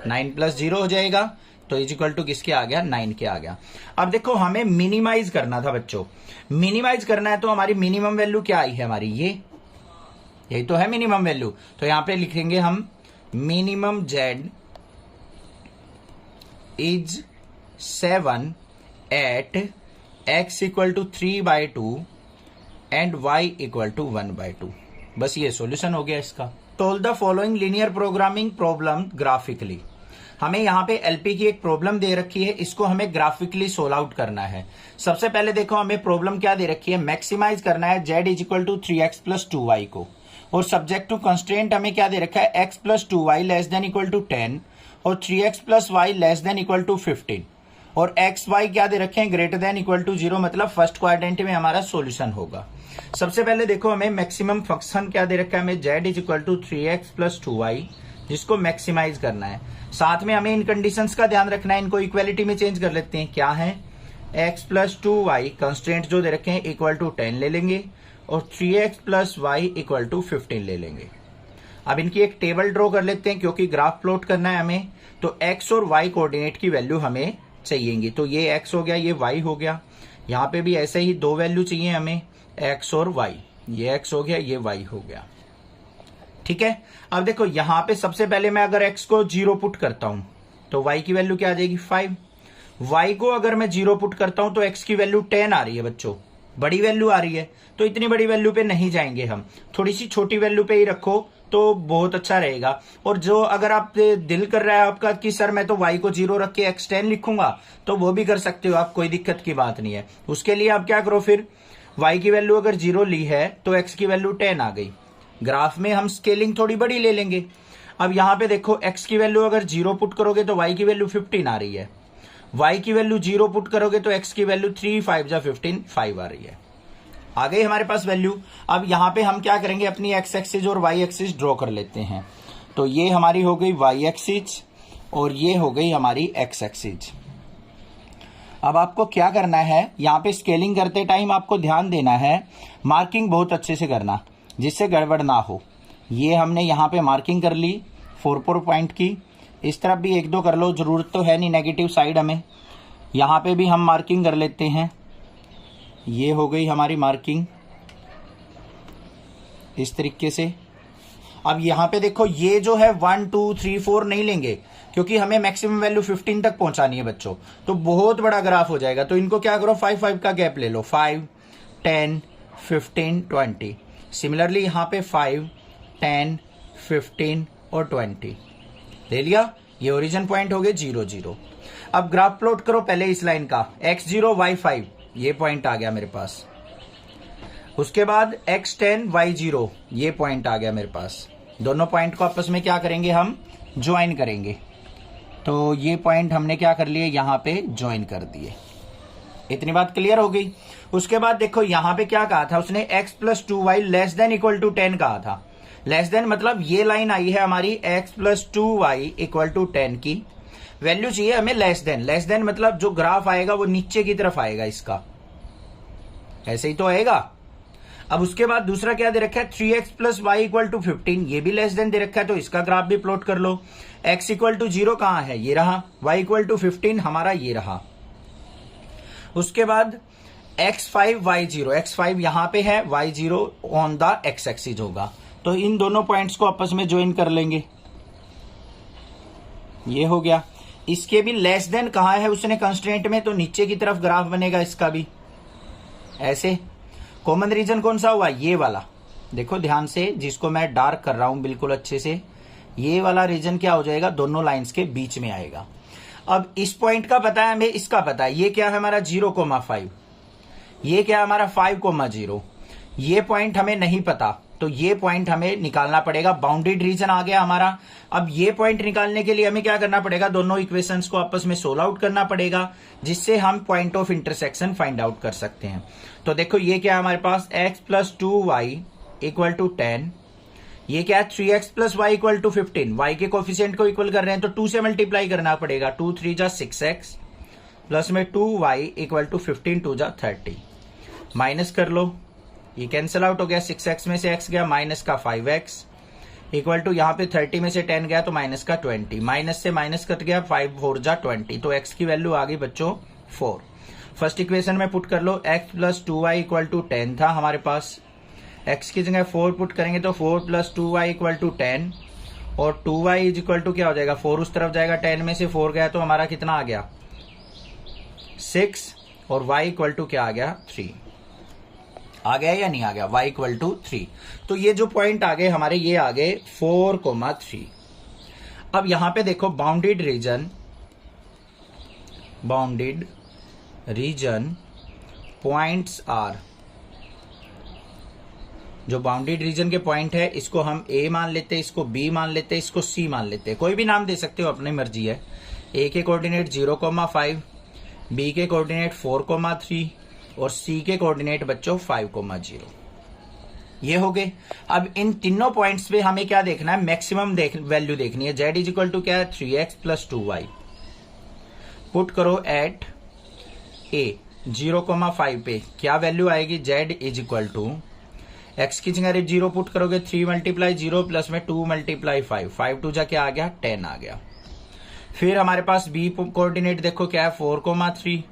9 प्लस 0 हो जाएगा, तो इज इक्वल टू किसके आ गया 9 के आ गया। अब देखो हमें मिनिमाइज करना था बच्चों, मिनिमाइज करना है तो हमारी मिनिमम वैल्यू क्या आई है हमारी, यही तो है मिनिमम वैल्यू। तो यहां पे लिखेंगे हम minimum z is 7 at x equal to 3/2 and y equal to 1/2। बस ये सॉल्यूशन हो गया इसका। Solve the following linear programming problem graphically. हमें यहाँ पे एलपी की एक प्रॉब्लम दे रखी है, इसको हमें ग्राफिकली सोल्व आउट करना है। सबसे पहले देखो हमें प्रॉब्लम क्या दे रखी है, मैक्सिमाइज करना है z is equal to 3x plus 2y को, और सब्जेक्ट टू कंस्ट्रेंट हमें क्या दे रखा है x plus 2y less than equal to 10 और 3x plus y less than equal to 15, और x y क्या दे रखे हैं ग्रेटर देन इक्वल टू 0, मतलब फर्स्ट क्वाड्रेंट में हमारा सोल्यूशन होगा। सबसे पहले देखो हमें मैक्सिमम फंक्शन क्या दे रखा है, हमें z is equal to 3x plus 2y, जिसको मैक्सिमाइज करना है। साथ में हमें इन कंडीशंस का ध्यान रखना है, इनको इक्वालिटी में चेंज कर लेते हैं। क्या है x प्लस 2y कंस्ट्रेंट जो दे रखे हैं इक्वल टू 10 ले लेंगे और 3x plus y equal to 15 ले लेंगे। अब इनकी एक टेबल ड्रॉ कर लेते हैं, क्योंकि ग्राफ प्लॉट करना है हमें, तो x और y कोऑर्डिनेट की वैल्यू हमें चाहिएगी। तो ये x हो गया, ये y हो गया, यहाँ पे भी ऐसे ही दो वैल्यू चाहिए हमें, x और y, ये x हो गया, ये y हो गया। ठीक है, अब देखो यहां पे सबसे पहले मैं अगर x को 0 पुट करता हूं तो y की वैल्यू क्या आ जाएगी 5, y को अगर मैं 0 पुट करता हूं तो x की वैल्यू 10 आ रही है बच्चों, बड़ी वैल्यू आ रही है, तो इतनी बड़ी वैल्यू पे नहीं जाएंगे हम, थोड़ी सी छोटी वैल्यू पे ही रखो तो बहुत अच्छा रहेगा। और जो अगर आप दिल कर रहा है आपका कि सर मैं तो y को 0 रख के x 10 लिखूंगा, तो वो भी कर सकते हो आप, कोई दिक्कत की बात नहीं है। उसके लिए आप क्या करो, फिर y की वैल्यू अगर 0 ली है तो x की वैल्यू 10 आ गई, ग्राफ में हम स्केलिंग थोड़ी बड़ी ले लेंगे। अब यहां पे देखो x की वैल्यू अगर 0 पुट करोगे तो y की वैल्यू 15 आ रही है, y की वैल्यू 0 पुट करोगे तो x की वैल्यू 3 5 जा 15 5 आ रही है। आ गई हमारे पास वैल्यू। अब यहां पे हम क्या करेंगे, अपनी x एक्सिस और y एक्सिस ड्रॉ कर लेते हैं। तो ये हमारी हो गई y एक्सिस और ये हो गई हमारी x एक्सिस। अब आपको क्या करना है, यहाँ पे स्केलिंग करते टाइम आपको ध्यान देना है, मार्किंग बहुत अच्छे से करना जिससे गड़बड़ ना हो। ये हमने यहाँ पे मार्किंग कर ली 4 पॉइंट की, इस तरफ भी 1-2 कर लो, जरूरत तो है नहीं नेगेटिव साइड हमें। यहाँ पे भी हम मार्किंग कर लेते हैं, ये हो गई हमारी मार्किंग इस तरीके से। अब यहाँ पे देखो ये जो है 1 2 3 4 नहीं लेंगे क्योंकि हमें मैक्सिमम वैल्यू 15 तक पहुंचानी है बच्चों, तो बहुत बड़ा ग्राफ हो जाएगा। तो इनको क्या करो, 5 5 का गैप ले लो, 5 10 15 20। सिमिलरली यहाँ पे 5 10 15 और 20 ले लिया, ये ओरिजिन पॉइंट हो गए 0 0। अब ग्राफ प्लॉट करो पहले इस लाइन का, x0 y5 ये पॉइंट आ गया मेरे पास, उसके बाद x10 y0 ये पॉइंट आ गया मेरे पास। दोनों पॉइंट को आपस में क्या करेंगे, हम ज्वाइन करेंगे। तो ये पॉइंट हमने क्या कर लिए, यहां पे ज्वाइन कर दिए। इतनी बात क्लियर हो गई। उसके बाद देखो यहां पे क्या कहा था उसने, x plus 2y less than equal to 10 कहा था। लेस देन मतलब ये लाइन आई है हमारी x plus 2y equal to 10 की वैल्यू चाहिए हमें लेस देन। लेस देन मतलब जो ग्राफ आएगा वो नीचे की तरफ आएगा, इसका ऐसे ही तो आएगा। अब उसके बाद दूसरा क्या दे रखा है, 3x plus y equal to 15, ये भी लेस देन दे रखा है, तो इसका ग्राफ भी प्लॉट कर लो। x इक्वल टू 0 कहां है, ये रहा, y इक्वल टू 15 हमारा ये रहा। उसके बाद x5 y0, x5 यहां पे है, y0 on the x axis होगा। तो इन दोनों पॉइंट्स को आपस में ज्वाइन कर लेंगे, ये हो गया। इसके भी लेस देन कहां है उसने कंस्ट्रेंट में, तो नीचे की तरफ ग्राफ बनेगा इसका भी ऐसे। कॉमन रीजन कौन सा हुआ, ये वाला, देखो ध्यान से, जिसको मैं डार्क कर रहा हूं बिल्कुल अच्छे से, ये वाला रीजन क्या हो जाएगा, दोनों लाइंस के बीच में आएगा। अब इस पॉइंट का पता है हमें, इसका पता है, ये क्या है हमारा 0,5, ये क्या है हमारा 5,0। ये पॉइंट हमें नहीं पता, तो ये पॉइंट हमें निकालना पड़ेगा। बाउंडेड रीजन आ गया हमारा। अब ये पॉइंट निकालने के लिए हमें क्या करना पड़ेगा, दोनों इक्वेशंस को आपस में सोल्व आउट करना पड़ेगा, जिससे हम point of intersection find out कर सकते हैं। तो देखो ये क्या है हमारे पास, x plus 2y equal to 10, ये क्या है 3x plus y equal to 15, y के कोफिशिएंट को इक्वल कर रहे हैं तो 2 से मल्टीप्लाई करना पड़ेगा, 2 3 जा 6x प्लस में 2y इक्वल टू 15 2 जा 30, माइनस कर लो, ये कैंसिल आउट हो गया, 6x में से x गया, माइनस का 5x इक्वल टू यहाँ पे 30 में से 10 गया तो माइनस का 20, माइनस से माइनस कट गया, 5 4 जा 20, तो x की वैल्यू आ गई बच्चों 4। फर्स्ट इक्वेशन में पुट कर लो, x plus 2y equal to 10 था हमारे पास, x की जगह 4 पुट करेंगे तो 4 प्लस 2y इक्वल टू 10, और 2y इज इक्वल टू क्या हो जाएगा, 4 उस तरफ जाएगा, 10 में से 4 गया तो हमारा कितना आ गया 6, और y इक्वल टू क्या आ गया 3। आ गया या नहीं आ गया, y इक्वल टू 3। तो ये जो पॉइंट आ गए हमारे, ये आ गए 4,3। अब यहां पे देखो बाउंडेड रीजन पॉइंट्स आर, जो बाउंडेड रीजन के पॉइंट है इसको हम A मान लेते हैं, इसको B मान लेते हैं, इसको C मान लेते हैं, कोई भी नाम दे सकते हो, अपनी मर्जी है। A के कोऑर्डिनेट 0,5, B के कोऑर्डिनेट 4,3 और C के कोऑर्डिनेट बच्चों 5,0। ये हो गए। अब इन तीनों पॉइंट्स पे हमें क्या देखना है, मैक्सिमम वैल्यू देखनी है। Z इज इक्वल टू क्या है 3x प्लस 2y, पुट करो एट A 0,5 पे क्या वैल्यू आएगी, Z is equal to x की जगह 0 पुट करोगे, 3 मल्टीप्लाई 0 प्लस में 2 मल्टीप्लाई 5, 5 2 जा क्या आ गया 10 आ गया। फिर हमारे पास B कोऑर्डिनेट देखो क्या है 4,3,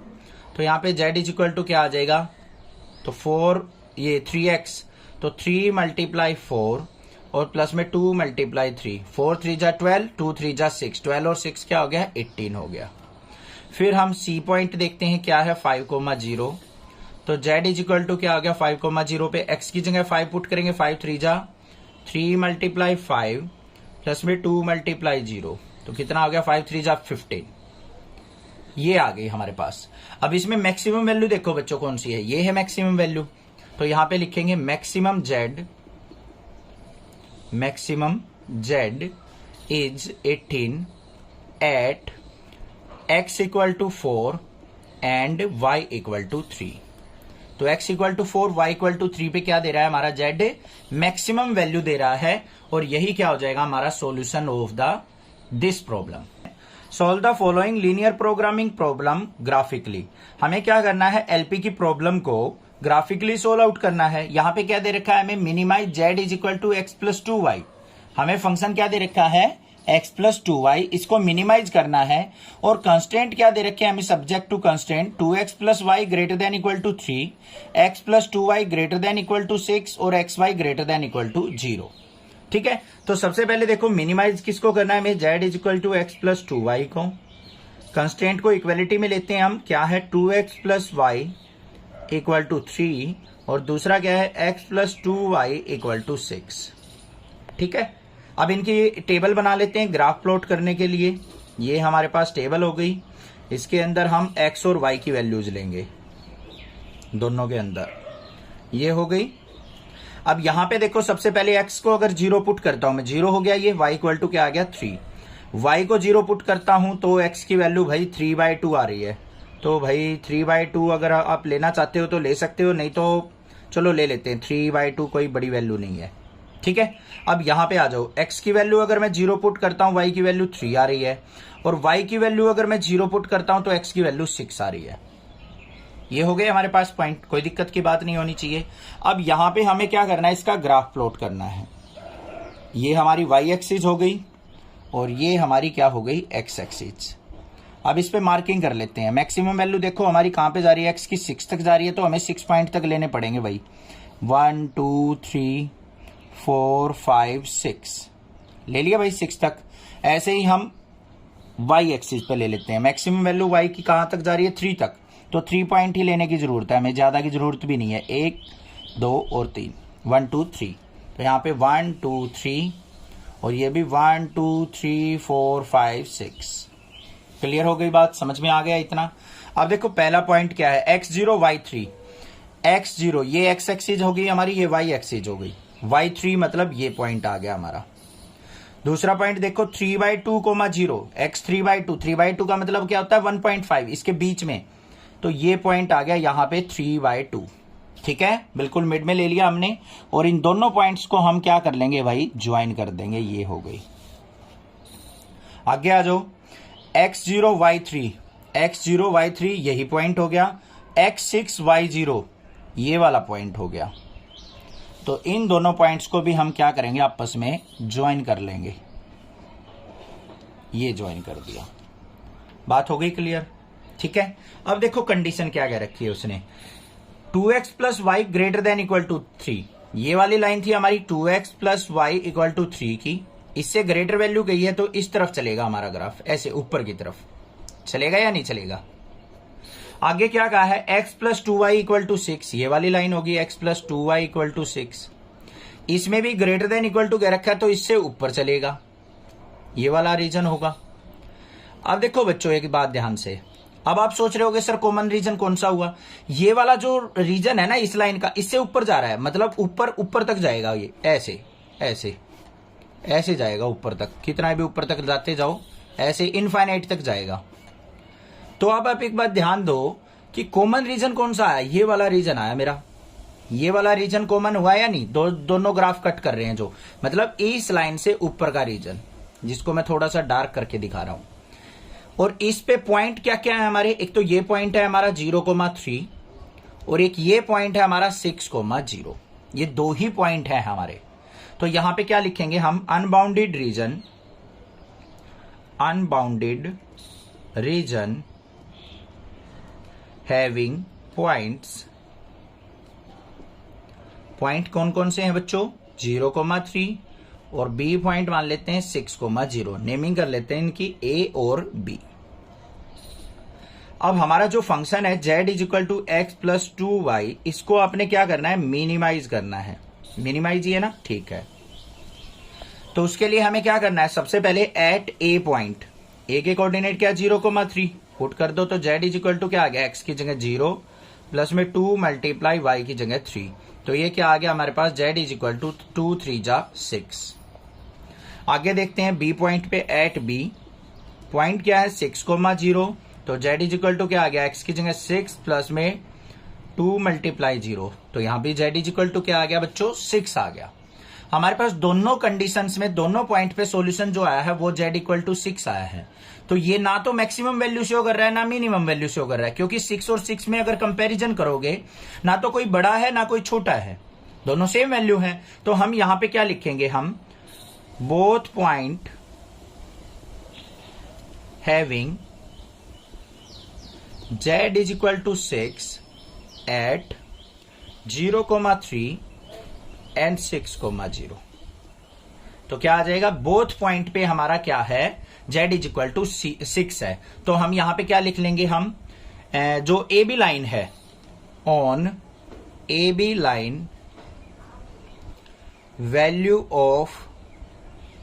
तो यहाँ पे z इज इक्वल टू क्या आ जाएगा, तो 4 ये 3x, तो 3 मल्टीप्लाई 4 और प्लस में 2 मल्टीप्लाई 3, 4 3 जा 12, 2 3 जा 6, 12 और 6 क्या हो गया 18 हो गया। फिर हम सी पॉइंट देखते हैं क्या है 5,0। तो z इज इक्वल टू क्या हो गया 5,0 पे x की जगह 5 पुट करेंगे, 5 3 जा 3 मल्टीप्लाई 5 प्लस में 2 मल्टीप्लाई 0, तो कितना हो गया 5 3 जा 15। ये आ गई हमारे पास। अब इसमें मैक्सिमम वैल्यू देखो बच्चों कौन सी है, ये है मैक्सिमम वैल्यू। तो यहां पे लिखेंगे maximum z is 18 at x equal to 4 and y equal to 3। तो x equal to 4 y equal to 3 पे क्या दे रहा है हमारा z मैक्सिमम वैल्यू दे रहा है, और यही क्या हो जाएगा हमारा solution of this problem. Solve the following linear programming problem graphically. हमें क्या करना है, एलपी की प्रॉब्लम को ग्राफिकली सोल्व आउट करना है। यहां पे क्या दे रखा है हमें, minimise z is equal to x plus 2y। हमें फंक्शन क्या दे रखा है x प्लस 2y, इसको मिनिमाइज करना है। और कंस्टेंट क्या दे रखे हैं हमें, subject to constant 2x plus y greater than equal to 3, x plus 2y greater than equal to 6 और xy greater than equal to 0। ठीक है, तो सबसे पहले देखो मिनिमाइज किसको करना है हमें, z is equal to x plus 2y को। कंस्टेंट को इक्वलिटी में लेते हैं हम, क्या है 2x plus y equal to 3, और दूसरा क्या है x plus 2y equal to 6। ठीक है, अब इनकी टेबल बना लेते हैं ग्राफ प्लॉट करने के लिए। ये हमारे पास टेबल हो गई, इसके अंदर हम x और y की वैल्यूज लेंगे दोनों के अंदर, ये हो गई। अब यहां पे देखो सबसे पहले x को अगर 0 पुट करता हूं मैं, 0 हो गया ये, y इक्वल टू क्या आ गया 3। y को 0 पुट करता हूं तो x की वैल्यू भाई 3/2 आ रही है। तो भाई 3/2 अगर आप लेना चाहते हो तो ले सकते हो, नहीं तो चलो ले लेते हैं 3/2, कोई बड़ी वैल्यू नहीं है। ठीक है, अब यहां पे आ जाओ, x की वैल्यू अगर मैं 0 पुट करता हूं y की वैल्यू 3 आ रही है, और y की वैल्यू अगर मैं 0 पुट करता हूं तो x की वैल्यू 6 आ रही है। ये हो गए हमारे पास पॉइंट, कोई दिक्कत की बात नहीं होनी चाहिए। अब यहां पे हमें क्या करना है, इसका ग्राफ प्लॉट करना है। ये हमारी y एक्सिस हो गई और ये हमारी क्या हो गई x एक्सिस। अब इस पे मार्किंग कर लेते हैं। मैक्सिमम वैल्यू देखो हमारी कहां पे जा रही है, x की 6 तक जा रही है, तो हमें 6 पॉइंट तक लेने पड़ेंगे भाई। 1 2 3 4 5 6 ले लिया भाई 6 तक। ऐसे ही हम y एक्सिस पे ले लेते हैं। मैक्सिमम वैल्यू y की कहां तक जा रही है, 3 तक, तो 3 पॉइंट ही लेने की जरूरत है, हमें ज्यादा की जरूरत भी नहीं है। 1 2 और 3, 1 2 3, तो यहाँ पे 1 2 3 और ये भी 1 2 3 4 5 6। क्लियर हो गई बात, समझ में आ गया इतना। अब देखो पहला पॉइंट क्या है, x0 y3। x0 ये x एक्सिस हो गई हमारी, ये y एक्सिस हो गई। y3 मतलब ये पॉइंट आ गया हमारा। दूसरा पॉइंट देखो 3/2, 0 x 3/2, 3/2 का मतलब क्या होता है 1.5, इसके बीच में, तो ये पॉइंट आ गया यहाँ पे 3/2। ठीक है, बिल्कुल मिड में ले लिया हमने, और इन दोनों पॉइंट्स को हम क्या कर लेंगे भाई, ज्वाइन कर देंगे। ये हो गई। आगे आ जाओ, x0 y3, x0 y3 यही पॉइंट हो गया। x6 y0 ये वाला पॉइंट हो गया। तो इन दोनों पॉइंट्स को भी हम क्या करेंगे, आपस में ज्वाइन कर लेंगे। ये ज्वाइन कर दिया, बात हो गई क्लियर। ठीक है, अब देखो कंडीशन क्या कह रखी है उसने, 2x plus y greater than equal to 3। ये वाली लाइन थी हमारी 2x plus y equal to 3 की, इससे ग्रेटर वैल्यू गई है तो इस तरफ चलेगा हमारा ग्राफ, ऐसे ऊपर की तरफ चलेगा या नहीं चलेगा। आगे क्या कहा है, x plus 2y equal to 6, ये वाली लाइन होगी x plus 2y equal to 6। इसमें भी ग्रेटर देन इक्वल टू कह रखा है तो इससे ऊपर चलेगा, ये वाला रीजन होगा। अब देखो बच्चों एक बात ध्यान से, अब आप सोच रहे होगे सर कॉमन रीजन कौन सा हुआ, ये वाला जो रीजन है ना इस लाइन का, इससे ऊपर जा रहा है, मतलब ऊपर ऊपर तक जाएगा, ये ऐसे ऐसे ऐसे जाएगा ऊपर तक, कितना भी ऊपर तक जाते जाओ ऐसे इनफाइनाइट तक जाएगा। तो अब आप एक बात ध्यान दो कि कॉमन रीजन कौन सा आया, ये वाला रीजन आया मेरा, ये वाला रीजन कॉमन हुआ या नहीं। दोनों ग्राफ कट कर रहे हैं जो, मतलब इस लाइन से ऊपर का रीजन, जिसको मैं थोड़ा सा डार्क करके दिखा रहा हूं। और इस पे पॉइंट क्या क्या है हमारे, एक तो ये पॉइंट है हमारा 0,3 और एक ये पॉइंट है हमारा 6,0। ये दो ही पॉइंट है हमारे। तो यहां पे क्या लिखेंगे हम, unbounded region having points. Point कौन कौन से हैं बच्चों, 0,3 और बी पॉइंट मान लेते हैं 6,0। नेमिंग कर लेते हैं इनकी A और B। अब हमारा जो फंक्शन है z is equal to x plus 2y, इसको आपने क्या करना है, मिनिमाइज करना है। मिनिमाइज ही है ना, ठीक है। तो उसके लिए हमें क्या करना है, सबसे पहले एट ए पॉइंट, ए के कोऑर्डिनेट क्या 0,3 पुट कर दो, तो z इज इक्वल टू क्या आ गया, x की जगह 0 प्लस में 2 मल्टीप्लाई y की जगह 3, तो ये क्या आ गया हमारे पास, z इज इक्वल टू 2 3 जा 6। आगे देखते हैं बी पॉइंट पे, एट बी पॉइंट क्या है 6,0, तो z इज इक्वल टू क्या आ गया, x की जगह 6 प्लस में 2 मल्टीप्लाई 0, तो यहां भी z इज इक्वल टू क्या आ गया बच्चों, 6 आ गया। हमारे पास दोनों कंडीशंस में दोनों पॉइंट पे सॉल्यूशन जो आया है वो z इक्वल टू 6 आया है। तो ये ना तो मैक्सिमम वैल्यू शो कर रहा है ना मिनिमम वैल्यू शो कर रहा है, क्योंकि 6 और 6 में अगर कंपैरिजन करोगे ना तो कोई बड़ा है ना कोई छोटा है, दोनों सेम वैल्यू है। तो हम यहां पे क्या लिखेंगे, हम both point having z is equal to 6 at 0,3 and 6,0, तो क्या आ जाएगा, बोथ पॉइंट पे हमारा क्या है, z इज इक्वल टू 6 है। तो हम यहां पे क्या लिख लेंगे, हम जो ए बी लाइन है, on A B line value of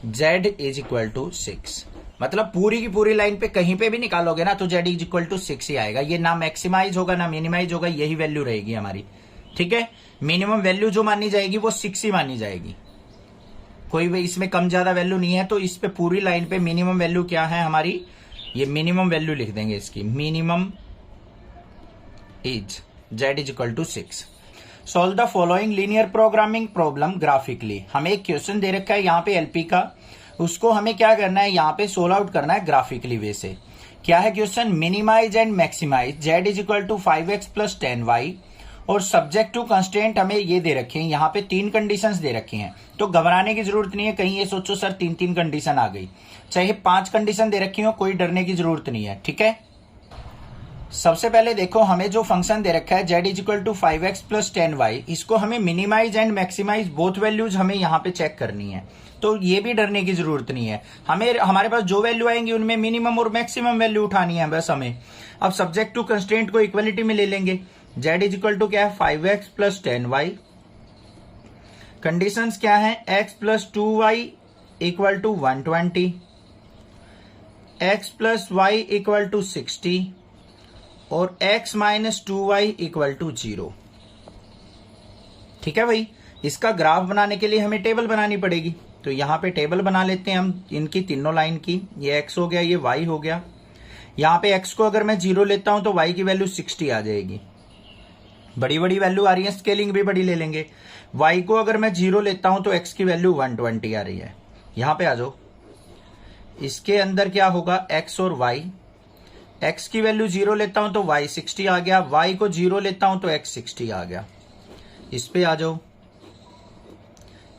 z is equal to 6, मतलब पूरी की पूरी लाइन पे कहीं पे भी निकालोगे ना तो z इज इक्वल टू 6 ही आएगा। ये ना मैक्सिमाइज होगा ना मिनिमाइज होगा, यही वैल्यू रहेगी हमारी, ठीक है। मिनिमम वैल्यू जो मानी जाएगी वो 6 ही मानी जाएगी, कोई भी इसमें कम ज्यादा वैल्यू नहीं है। तो इस पे पूरी लाइन पे मिनिमम वैल्यू क्या है हमारी, ये मिनिमम वैल्यू लिख देंगे इसकी, minimum is z is equal to 6। Solve the following linear programming problem graphically. हमें एक क्वेश्चन दे रखा है यहाँ पे एलपी का, उसको हमें क्या करना है, यहाँ पे सोल्व आउट करना है ग्राफिकली वे से। क्या है question, minimise and maximise z is equal to 5x plus 10y, और सब्जेक्ट टू कंस्टेंट हमें ये दे रखे हैं, यहाँ पे 3 कंडीशंस दे रखी हैं। तो घबराने की जरूरत नहीं है, कहीं ये सोचो सर 3 कंडीशन आ गई, चाहे 5 कंडीशन दे रखी हो, कोई डरने की जरूरत नहीं है, ठीक है। सबसे पहले देखो, हमें जो फंक्शन दे रखा है z is equal to 5x plus 10y, इसको हमें minimise and maximise both values हमें यहाँ पे चेक करनी है। तो ये भी डरने की जरूरत नहीं है, हमें हमारे पास जो वैल्यू आएंगी उनमें मिनिमम और मैक्सिमम वैल्यू उठानी है बस हमें। अब सब्जेक्ट टू कंस्ट्रेंट को इक्वलिटी में ले लेंगे, z इज इक्वल टू क्या है 5x प्लस 10y, कंडीशंस क्या है, x plus 2y equal to 120, x plus y equal to 60 और x minus 2y equal to 0। ठीक है भाई, इसका ग्राफ बनाने के लिए हमें टेबल बनानी पड़ेगी, तो यहां पे टेबल बना लेते हैं हम इनकी तीनों लाइन की। ये x हो गया, ये y हो गया। यहां पे x को अगर मैं 0 लेता हूं तो y की वैल्यू 60 आ जाएगी, बड़ी बड़ी वैल्यू आ रही है, स्केलिंग भी बड़ी ले लेंगे। y को अगर मैं 0 लेता हूं तो x की वैल्यू 120 आ रही है। यहां पे आ जाओ, इसके अंदर क्या होगा, x और y, x की वैल्यू 0 लेता हूं तो y 60 आ गया, y को 0 लेता हूं तो x 60 आ गया। इस पे आ जाओ,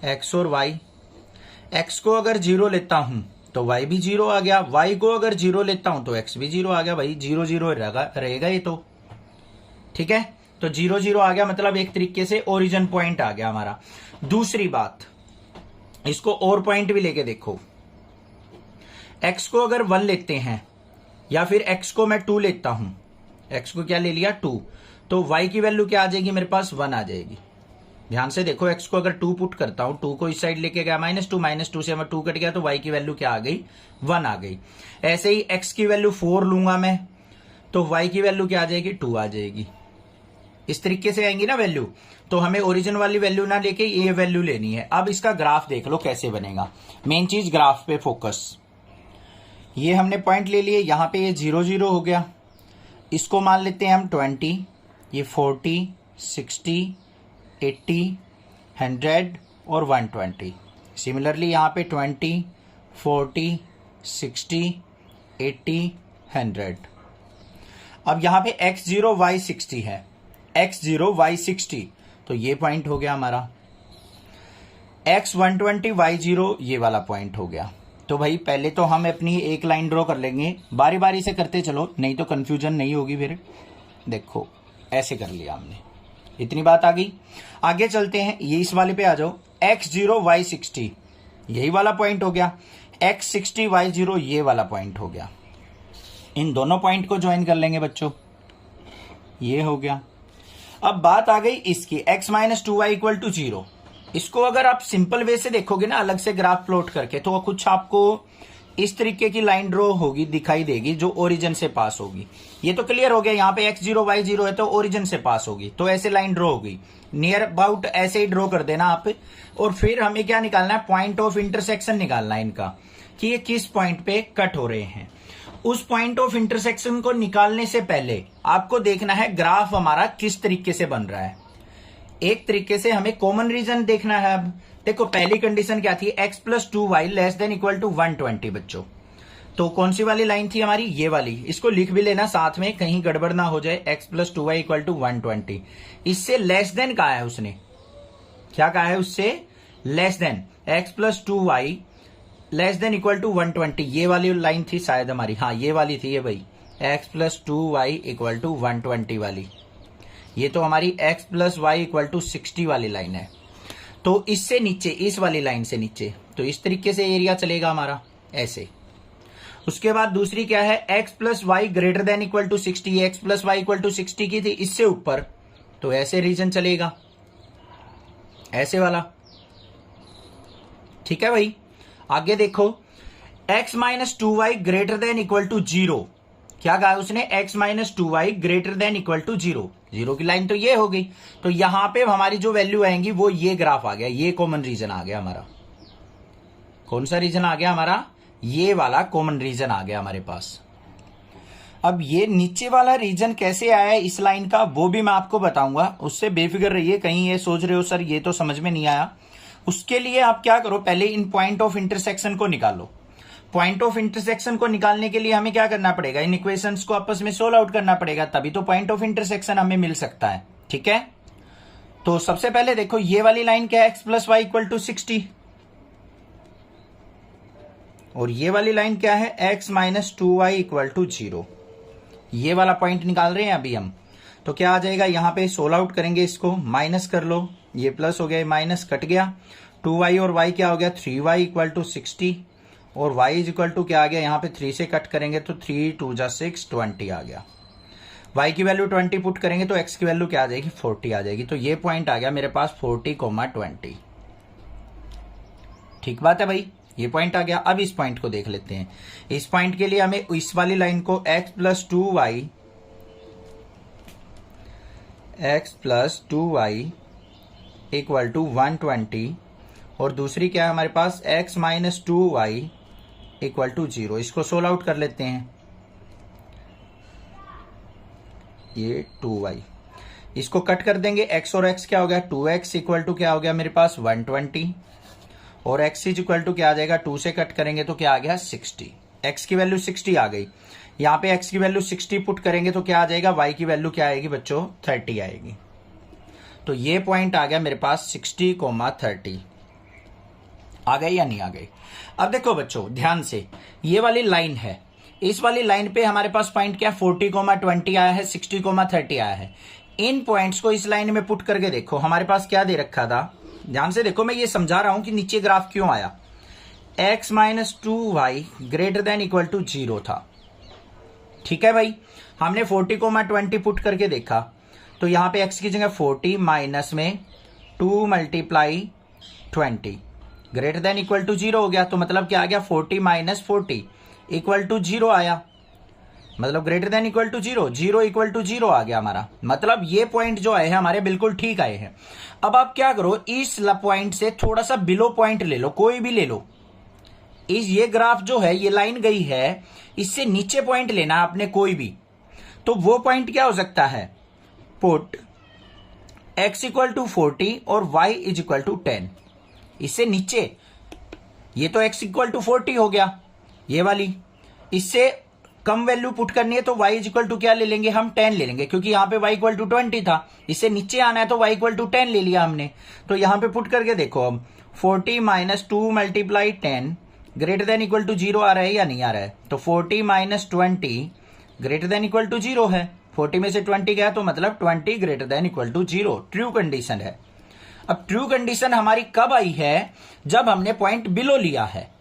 x और y, x को अगर 0 लेता हूं तो y भी 0 आ गया, y को अगर 0 लेता हूं तो x भी 0 आ गया। भाई 0 0 रहेगा ये तो, ठीक है। तो 0 0 आ गया, मतलब एक तरीके से ओरिजिन पॉइंट आ गया हमारा। दूसरी बात, इसको और पॉइंट भी लेके देखो, x को अगर 1 लेते हैं या फिर x को मैं 2 लेता हूं, x को क्या ले लिया 2, तो y की वैल्यू क्या आ जाएगी मेरे पास, 1 आ जाएगी। ध्यान से देखो, x को अगर 2 पुट करता हूं, 2 को इस साइड लेके गया -2 से हमें 2 कट गया तो y की वैल्यू क्या आ गई, 1 आ गई। ऐसे ही x की वैल्यू 4 लूंगा मैं तो y की वैल्यू क्या आ जाएगी, 2 आ जाएगी। इस तरीके से आएंगी ना वैल्यू, तो हमें ओरिजिन वाली वैल्यू ना लेके ये वैल्यू लेनी है। अब इसका ग्राफ देख लो कैसे बनेगा, मेन चीज ग्राफ पे फोकस। ये हमने पॉइंट ले लिए, यहां पे ये 0 0 हो गया, इसको मान लेते हैं हम 20, ये 40 60 80 100 और 120। सिमिलरली यहाँ पे 20 40 60 80 100। अब यहाँ पे x0 y60 है, x0 y60, तो ये पॉइंट हो गया हमारा। x120 y0 ये वाला पॉइंट हो गया। तो भाई पहले तो हम अपनी एक लाइन ड्रॉ कर लेंगे, बारी बारी से करते चलो, नहीं तो कंफ्यूजन नहीं होगी फिर। देखो ऐसे कर लिया हमने, इतनी बात आ गई। आगे चलते हैं, ये इस वाले पे आ जाओ, x0 y60 यही वाला पॉइंट हो गया, x60 y0 ये वाला पॉइंट हो गया। इन दोनों पॉइंट को ज्वाइन कर लेंगे बच्चों, ये हो गया। अब बात आ गई इसकी x minus 2y equal to 0। इसको अगर आप सिंपल वे से देखोगे ना, अलग से ग्राफ प्लॉट करके, तो कुछ आपको इस तरीके की लाइन ड्रॉ होगी, दिखाई देगी, जो ओरिजिन से पास होगी। ये तो क्लियर हो गया, यहाँ पे x0 y0 है तो ओरिजिन से पास होगी, तो ऐसे लाइन ड्रॉ होगी। नियर अबाउट ऐसे ही ड्रॉ कर देना आप। और फिर हमें क्या निकालना है, पॉइंट ऑफ इंटरसेक्शन निकालना है इनका, कि ये किस पॉइंट पे कट हो रहे हैं। उस पॉइंट ऑफ इंटरसेक्शन को निकालने से पहले आपको देखना है ग्राफ हमारा किस तरीके से बन रहा है। एक तरीके से हमें कॉमन रीजन देखना है। अब देखो पहली कंडीशन क्या थी, x plus 2y less than equal to 120 बच्चों। तो कौन सी वाली लाइन थी हमारी, ये वाली। इसको लिख भी लेना साथ में, कहीं गड़बड़ ना हो जाए। x plus 2y equal to 120, इससे लेस देन कहा है उसने, क्या कहा है उससे, less than x plus 2y less than equal to 120। ये वाली लाइन थी शायद हमारी, हाँ ये वाली थी ये भाई, x plus 2y equal to 120 वाली। ये तो हमारी x plus y equal to 60 वाली लाइन है। तो इससे नीचे, इस वाली लाइन से नीचे, तो इस तरीके से एरिया चलेगा हमारा ऐसे। उसके बाद दूसरी क्या है, x plus y greater than equal to 60, x plus y equal to 60 की थी, इससे ऊपर, तो ऐसे रीजन चलेगा, ऐसे वाला। ठीक है भाई। आगे देखो, x minus 2y greater than equal to 0। क्या कहा उसने, x minus 2y greater than equal to 0। 0 की लाइन तो ये हो गई, तो यहां पे हमारी जो वैल्यू आएंगी वो ये ग्राफ आ गया, ये कॉमन रीजन आ गया हमारा। कौन सा रीजन आ गया हमारा, ये वाला कॉमन रीजन आ गया हमारे पास। अब ये नीचे वाला रीजन कैसे आया है इस लाइन का, वो भी मैं आपको बताऊंगा, उससे बेफिक्र रहिए। कहीं ये सोच रहे हो सर ये तो समझ में नहीं आया, उसके लिए आप क्या करो, पहले इन पॉइंट ऑफ इंटरसेक्शन को निकालो। पॉइंट ऑफ इंटरसेक्शन को निकालने के लिए हमें क्या करना पड़ेगा, इन इक्वेशंस को आपस में सोल्व आउट करना पड़ेगा, तभी तो पॉइंट ऑफ इंटरसेक्शन हमें मिल सकता है। ठीक है, तो सबसे पहले देखो ये वाली लाइन क्या है, x plus y equal to 60, और ये वाली लाइन क्या है, x minus 2y equal to 0। ये वाला पॉइंट निकाल रहे हैं अभी हम। तो क्या आ जाएगा, यहां पे सोल्व आउट करेंगे, इसको माइनस कर लो, ये प्लस हो गया, माइनस कट गया, 2y और y क्या हो गया, 3y इक्वल टू 60, और y इज इक्वल टू क्या आ गया, यहाँ पे 3 से कट करेंगे तो 3 2 जा 6, 20 आ गया। y की वैल्यू 20 पुट करेंगे तो x की वैल्यू क्या आ जाएगी, 40 आ जाएगी। तो ये पॉइंट आ गया मेरे पास 40,20। ठीक बात है भाई, ये पॉइंट आ गया। अब इस पॉइंट को देख लेते हैं। इस पॉइंट के लिए हमें इस वाली लाइन को x plus 2y equal to 120, और दूसरी क्या है हमारे पास, x minus 2y equal to 0। इसको सोल्व आउट कर लेते हैं, ये 2y, इसको कट कर देंगे, x और x क्या हो गया, 2x इक्वल टू क्या हो गया मेरे पास 120, और x इज इक्वल टू क्या आ जाएगा, 2 से कट करेंगे तो क्या आ गया 60। x की वैल्यू 60 आ गई, यहाँ पे x की वैल्यू 60 पुट करेंगे तो क्या आ जाएगा, y की वैल्यू क्या आएगी बच्चों, 30 आएगी। तो ये पॉइंट आ गया मेरे पास 60,30। आ गई या नहीं आ गई। अब देखो बच्चों ध्यान से, ये वाली लाइन है, इस वाली लाइन पे हमारे पास पॉइंट क्या 40,20 आया है, 60,30 आया है। इन पॉइंट्स को इस लाइन में पुट करके देखो, हमारे पास क्या दे रखा था, ध्यान से देखो, मैं ये समझा रहा हूं कि नीचे ग्राफ क्यों आया। x minus 2y greater than equal to 0 था। ठीक है भाई, हमने 40,20 पुट करके देखा, तो यहां पे x की जगह 40 माइनस में 2 multiply 20 greater than equal to 0 हो गया। तो मतलब क्या आ गया, 40 माइनस 40 इक्वल टू 0 आया, मतलब greater than equal to 0, 0 equal to 0 आ गया हमारा। मतलब ये पॉइंट जो आए हैं हमारे बिल्कुल ठीक आए हैं। अब आप क्या करो, इस पॉइंट से थोड़ा सा बिलो पॉइंट ले लो, कोई भी ले लो। इस ये ग्राफ जो है, ये लाइन गई है, इससे नीचे पॉइंट लेना आपने कोई भी। तो वो पॉइंट क्या हो सकता है, पुट x इक्वल टू 40 और y इज इक्वल टू 10। इससे नीचे, ये तो x इक्वल टू 40 हो गया ये वाली, इससे कम वैल्यू पुट करनी है तो y इज इक्वल टू क्या ले लेंगे हम, 10 ले लेंगे, क्योंकि यहां पे y इक्वल टू 20 था। इससे नीचे आना है तो y इक्वल टू 10 ले लिया हमने। तो यहां पे पुट करके देखो, अब 40 minus 2 multiply 10 greater than equal to 0 आ रहा है या नहीं आ रहा है। तो 40 minus 20 greater than equal to 0 है, 40 में से 20 गया तो मतलब 20 greater than equal to 0, true condition है। अब ट्रू कंडीशन हमारी कब आई है, जब हमने पॉइंट बिलो लिया है।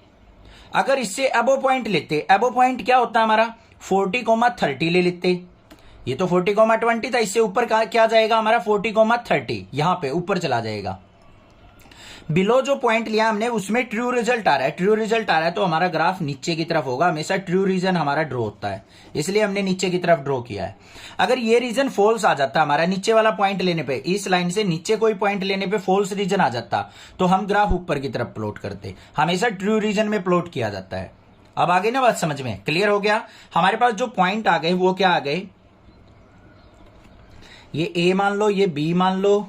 अगर इससे अबो पॉइंट लेते, अबो पॉइंट क्या होता है हमारा, 40,30 ले लेते। ये तो 40,20 था, इससे ऊपर क्या जाएगा हमारा 40,30, यहां पे ऊपर चला जाएगा। बिलो जो पॉइंट लिया हमने उसमें ट्रू रिजल्ट आ रहा है, ट्रू रिजल्ट आ रहा है तो हमारा ग्राफ नीचे की तरफ होगा। हमेशा ट्रू रीजन हमारा ड्रॉ होता है, इसलिए हमने नीचे की तरफ ड्रॉ किया है। अगर ये रीजन फॉल्स आ जाता हमारा नीचे वाला पॉइंट लेने पे, इस लाइन से नीचे कोई पॉइंट लेने पे फॉल्स रीजन आ जाता तो हम ग्राफ ऊपर की तरफ प्लॉट करते। हमेशा ट्रू रीजन में प्लॉट किया जाता है। अब आ गई ना बात समझ में, क्लियर हो गया। हमारे पास जो पॉइंट आ गए वो क्या आ गए, ये ए मान लो, ये बी मान लो,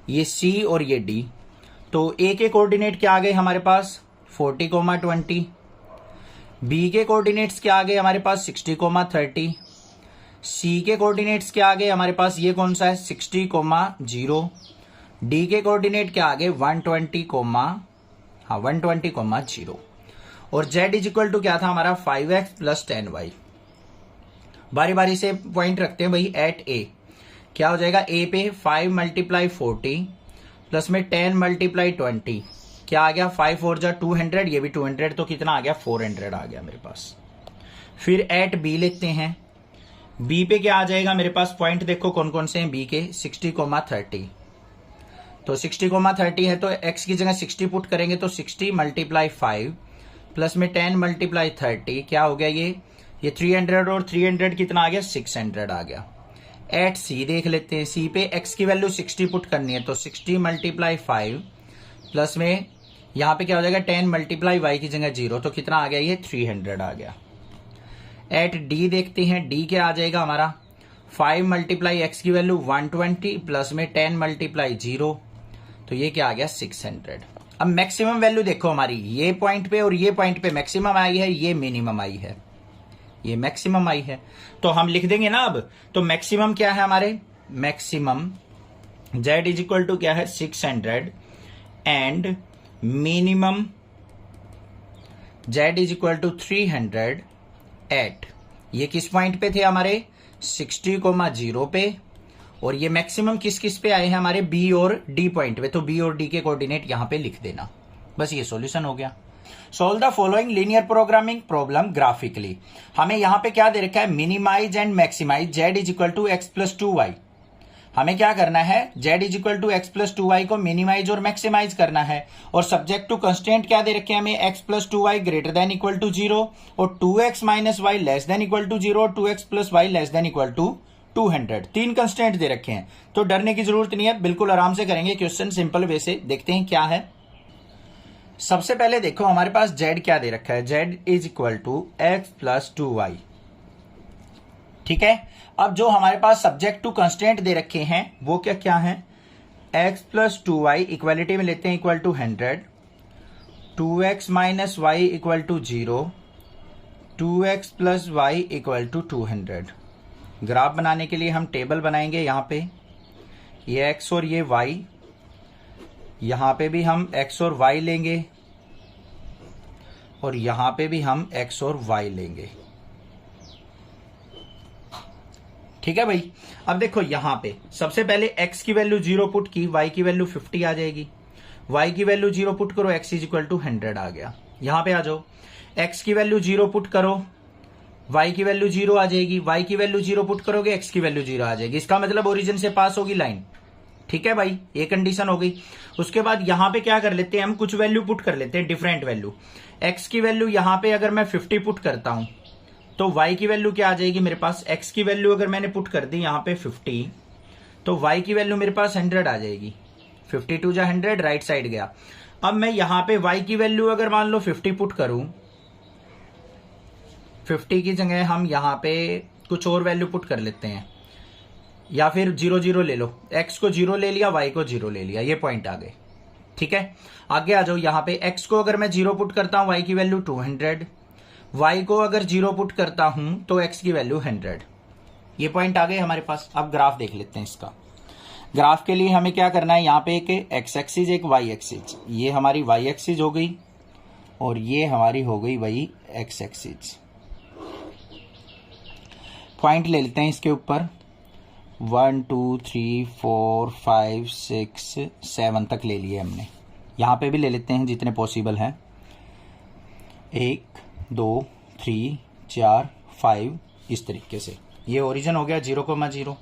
ये सी और ये डी। तो ए के कोऑर्डिनेट क्या आ गए हमारे पास 40,20, बी के कोऑर्डिनेट्स क्या आ गए हमारे पास 60,30, सी के कोऑर्डिनेट्स क्या आ गए हमारे पास, ये कौन सा है 60,0, डी के कोऑर्डिनेट क्या आ गए 120,0 और z इज इक्वल टू क्या था हमारा 5x प्लस 10y। बारी बारी से पॉइंट रखते हैं भाई। एट ए क्या हो जाएगा, ए पे 5 × 40 प्लस में 10 × 20 क्या आ गया 5 4 जा 200, ये भी 200 तो कितना आ गया 400 आ गया मेरे पास। फिर एट बी लिखते हैं, बी पे क्या आ जाएगा मेरे पास पॉइंट, देखो कौन कौन से हैं बी के 60,30। तो 60,30 है तो x की जगह 60 पुट करेंगे तो 60 × 5 प्लस में 10 × 30 क्या हो गया, ये 300 और 300 कितना आ गया 600 आ गया। एट सी देख लेते हैं, सी पे x की वैल्यू 60 पुट करनी है तो 60 × 5 प्लस में यहां पे क्या हो जाएगा 10 × y की जगह 0 तो कितना आ गया, ये 300 आ गया। एट डी देखते हैं, डी क्या आ जाएगा हमारा 5 × x की वैल्यू 120 प्लस में 10 × 0 तो ये क्या आ गया 600। अब मैक्सिमम वैल्यू देखो हमारी, ये पॉइंट पे और ये पॉइंट पे मैक्सिमम आई है, ये मिनिमम आई है, ये मैक्सिमम आई है। तो हम लिख देंगे ना अब, तो मैक्सिमम क्या है हमारे, maximum z is equal to क्या है 600 and minimum z is equal to 300 at, ये किस पॉइंट पे थे हमारे 60,0 पे, और ये मैक्सिमम किस किस पे आए हैं हमारे बी और डी पॉइंट पे, तो बी और डी के कोऑर्डिनेट यहां पे लिख देना। बस ये सॉल्यूशन हो गया। Solve the following linear programming problem graphically. हमें यहां पे क्या दे रखा है, minimise and maximise z is equal to x plus 2y। हमें क्या करना है, z is equal to x plus 2y को मिनिमाइज और मैक्सिमाइज करना है। और सब्जेक्ट टू कंस्टेंट क्या दे रखे हैं हमें, x plus 2y greater than equal to 0 और 2x minus y less than equal to 0 और 2x plus y less than equal to 200। तीन कंस्टेंट दे रखे हैं तो डरने की जरूरत नहीं है, बिल्कुल आराम से करेंगे क्वेश्चन सिंपल वे से। देखते हैं क्या है। सबसे पहले देखो हमारे पास z क्या दे रखा है, z is equal to x plus 2y। ठीक है, अब जो हमारे पास सब्जेक्ट टू कंस्टेंट दे रखे हैं वो क्या क्या है, x प्लस 2y इक्वालिटी में लेते हैं equal to 100, 2x minus y equal to 0, 2x plus y equal to 200। Graph बनाने के लिए हम टेबल बनाएंगे, यहां पे ये x और ये y, यहां पे भी हम x और y लेंगे और यहां पे भी हम x और y लेंगे। ठीक है भाई। अब देखो यहां पे सबसे पहले x की वैल्यू 0 पुट की, y की वैल्यू 50 आ जाएगी, y की वैल्यू 0 पुट करो, x इज इक्वल टू 100 आ गया। यहां पे आ जाओ, x की वैल्यू 0 पुट करो, y की वैल्यू 0 आ जाएगी, y की वैल्यू 0 पुट करोगे, x की वैल्यू 0 आ जाएगी। इसका मतलब ओरिजिन से पास होगी लाइन। ठीक है भाई, ये कंडीशन हो गई। उसके बाद यहां पे क्या कर लेते हैं हम, कुछ वैल्यू पुट कर लेते हैं, डिफरेंट वैल्यू। x की वैल्यू यहां पे अगर मैं 50 पुट करता हूं तो y की वैल्यू क्या आ जाएगी मेरे पास, x की वैल्यू अगर मैंने पुट कर दी यहां पे 50 तो y की वैल्यू मेरे पास 100 आ जाएगी। 52 जा 100 राइट साइड गया। अब मैं यहां पे y की वैल्यू अगर मान लो 50 पुट करूं, 50 की जगह हम यहां पे कुछ और वैल्यू पुट कर लेते हैं, या फिर 0 0 ले लो, x को 0 ले लिया, y को 0 ले लिया, ये पॉइंट आ गए। ठीक है, आगे आ जाओ। यहां पे x को अगर मैं 0 पुट करता हूं y की वैल्यू 200, y को अगर 0 पुट करता हूं तो x की वैल्यू 100। ये पॉइंट आ गए हमारे पास। अब ग्राफ देख लेते हैं इसका। ग्राफ के लिए हमें क्या करना है, यहां पे एक x एक्सिस एक y एक्सिस, ये हमारी y एक्सिस हो गई और ये हमारी हो गई वही x एक्सिस। पॉइंट ले लेते हैं इसके ऊपर, 1 2 3 4 5 6 7 तक ले लिए हमने। यहां पे भी ले लेते हैं जितने पॉसिबल हैं, 1 2 3 4 5 इस तरीके से। ये ओरिजिन हो गया 0,0।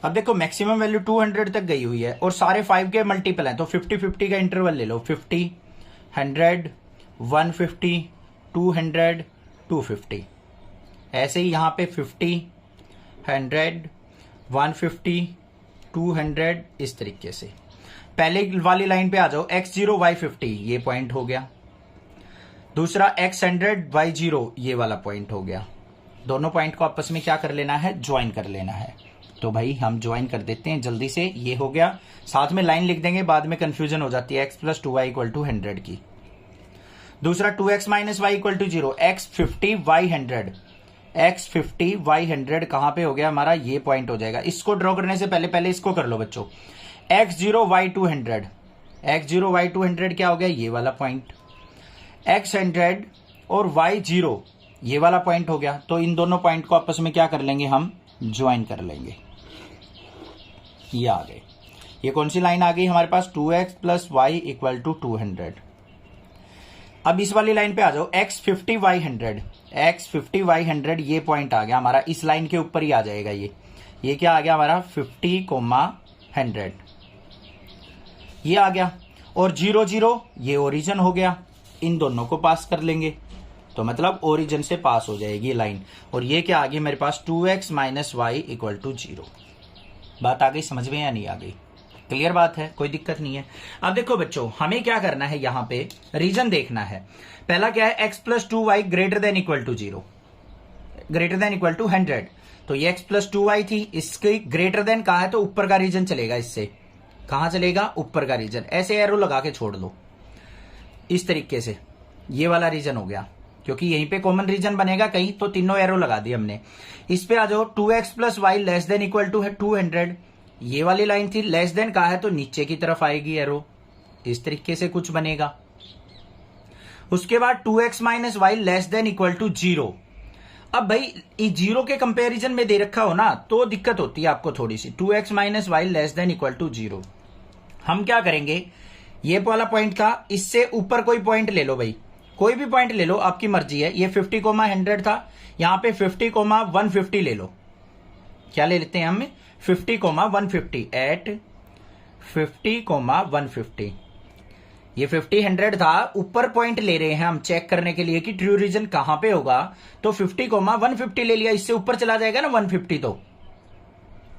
अब देखो मैक्सिमम वैल्यू 200 तक गई हुई है और सारे 5 के मल्टीपल हैं, तो 50-50 का इंटरवल ले लो। 50, 100, 150, 200, 250। ऐसे ही यहाँ पे 50, 100, 150, 200 इस तरीके से। पहले वाली लाइन पे आ जाओ, x0 y50 ये पॉइंट हो गया। दूसरा x100 y0 ये वाला पॉइंट हो गया। दोनों पॉइंट को आपस में क्या कर लेना है, ज्वाइन कर लेना है। तो भाई हम ज्वाइन कर देते हैं जल्दी से। ये हो गया, साथ में लाइन लिख देंगे, बाद में कंफ्यूजन हो जाती है। x + 2y = 100 की। दूसरा 2x - y = 0, x50 y100, x50 y100 कहां पे हो गया हमारा, ये पॉइंट हो जाएगा। इसको ड्रॉ करने से पहले इसको कर लो बच्चों। x0 y200, x0 y200 क्या हो गया, ये वाला पॉइंट। x100 और y0 ये वाला पॉइंट हो गया। तो इन दोनों पॉइंट को आपस में क्या कर लेंगे, हम ज्वाइन कर लेंगे। ये आ गए। ये कौन सी लाइन आ गई हमारे पास, 2x + y = 200। अब इस वाली लाइन पे आ जाओ, x50 y100, x50 y100 ये पॉइंट आ गया हमारा, इस लाइन के ऊपर ही आ जाएगा। ये क्या आ गया हमारा, 50,100 ये आ गया। और 0 0 ये ओरिजिन हो गया, इन दोनों को पास कर लेंगे तो मतलब ओरिजिन से पास हो जाएगी लाइन। और ये क्या आ गई मेरे पास, 2x - y = 0। बात आ गई समझ में या नहीं आ गई, क्लियर बात है, कोई दिक्कत नहीं है। अब देखो बच्चों, हमें क्या करना है, यहां पे रीजन देखना है। पहला क्या है, x + 2y > 0, > 100। तो ये x + 2y थी, इसके ग्रेटर देन कहा है तो ऊपर का रीजन चलेगा। इससे कहां चलेगा, ऊपर का रीजन। ऐसे एरो लगा के छोड़ दो इस तरीके से, ये वाला रीजन हो गया, क्योंकि यहीं पे कॉमन रीजन बनेगा कहीं, तो तीनों एरो लगा दिए हमने। इस पे आ जाओ, 2x + y <= 200, ये वाली लाइन थी, लेस देन कहा है तो नीचे की तरफ आएगी एरो, इस तरीके से कुछ बनेगा। उसके बाद 2x - y <= 0। अब भाई 0 के कंपैरिजन में दे रखा हो ना तो दिक्कत होती है आपको थोड़ी सी। 2x - y <= 0। हम क्या करेंगे, ये वाला पॉइंट था, इससे ऊपर कोई पॉइंट ले लो भाई, कोई भी पॉइंट ले लो, आपकी मर्जी है। ये 50,100 था, यहां पे 50,150 ले लो। क्या ले लेते हैं हम, 50,150 एट 50,150। ये 50 था, ऊपर पॉइंट ले रहे हैं हम चेक करने के लिए कि ट्रू रीजन कहां पे होगा, तो 50,150 ले लिया। इससे ऊपर चला जाएगा ना 150,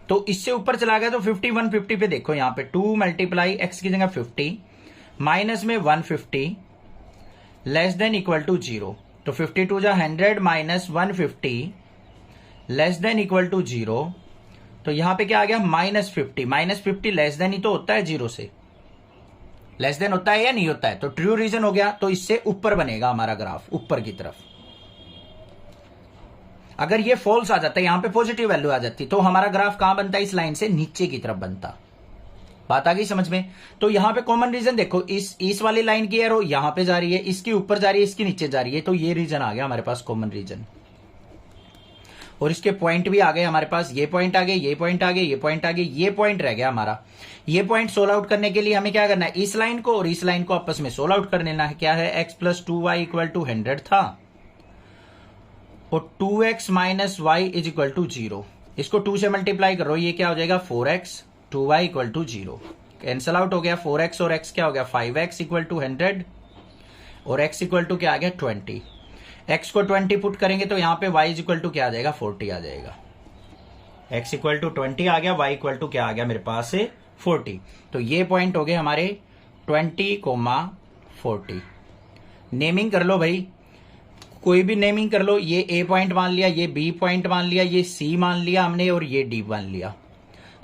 तो इससे ऊपर चला गया तो 50 150 पे देखो, यहां पे 2 × x की जगह 50 माइनस में 150 <= 0। तो 52 × 100 - 150 <= 0। तो यहां पे क्या आ गया, -50, -50 लेस देन ही तो होता है 0 से, लेस देन होता है या नहीं होता है, तो ट्रू रीजन हो गया। तो इससे ऊपर बनेगा हमारा ग्राफ, ऊपर की तरफ। अगर ये फॉल्स आ जाता है, यहां पे पॉजिटिव वैल्यू आ जाती, तो हमारा ग्राफ कहां बनता है, इस लाइन से नीचे की तरफ बनता। बात आ गई समझ में। तो यहां पे कॉमन रीजन देखो, इस वाली लाइन की एरो यहां पे जा रही है, इसकी ऊपर जा रही है, इसकी नीचे जा रही है, तो ये रीजन आ गया हमारे पास कॉमन रीजन। और इसके पॉइंट भी आ गए हमारे पास, ये पॉइंट आ गए, ये पॉइंट आ गए, ये पॉइंट आ गए, ये पॉइंट रह गया हमारा। ये पॉइंट सोल्व आउट करने के लिए हमें क्या करना है, इस लाइन को और इस लाइन को आपस में सोल्व आउट कर लेना है। क्या है, x + 2y = 100 था और 2x - y = 0। इसको 2 से मल्टीप्लाई करो, ये क्या हो जाएगा, 4x, 2y = 0। कैंसल आउट हो गया, 4x और x क्या हो गया, 5x = 100 और x = क्या आ गया, 20। x को 20 पुट करेंगे तो यहां पे y = क्या आ जाएगा, 40 आ जाएगा। x = 20 आ गया, y = क्या आ गया मेरे पास से 40। तो ये पॉइंट हो गए हमारे 20,40। नेमिंग कर लो भाई, कोई भी नेमिंग कर लो। ये A पॉइंट मान लिया, ये B पॉइंट मान लिया, ये C मान लिया हमने और ये D मान लिया।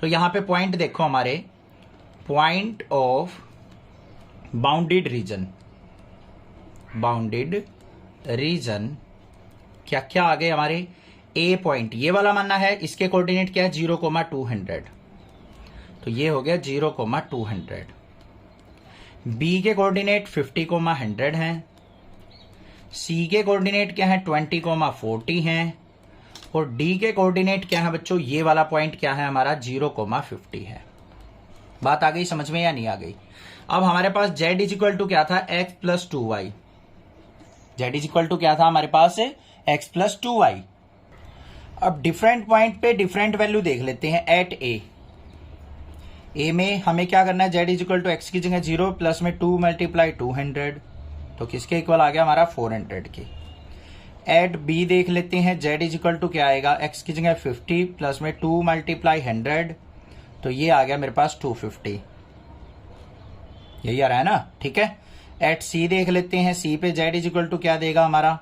तो यहां पे पॉइंट देखो हमारे, point of bounded reason, bounded reason क्या क्या आ गए हमारे, A पॉइंट ये वाला मानना है, इसके कोऑर्डिनेट क्या है, 0,200। तो ये हो गया 0,200। B के कोऑर्डिनेट 50,100 हैं, C के कोऑर्डिनेट क्या है, 20,40 हैं और D के कोऑर्डिनेट क्या है बच्चों, ये वाला पॉइंट क्या है हमारा, 0,50 है। बात आ गई समझ में या नहीं आ गई। अब हमारे पास Z = क्या था, x + 2y। Z = क्या था हमारे पास, x + 2y। अब डिफरेंट पॉइंट पे डिफरेंट वैल्यू देख लेते हैं। एट ए में हमें क्या करना है, z is equal to x की जगह 0 प्लस में 2 मल्टीप्लाई 200, तो किसके इक्वल आ गया हमारा 400 के। एट बी देख लेते हैं, जेड इज इक्वल टू क्या आएगा, एक्स की जगह 50 प्लस में 2 मल्टीप्लाई 100, तो ये आ गया मेरे पास 250, यही आ रहा है ना, ठीक है। एट सी देख लेते हैं, सी पे जेड इज इक्वल टू क्या देगा हमारा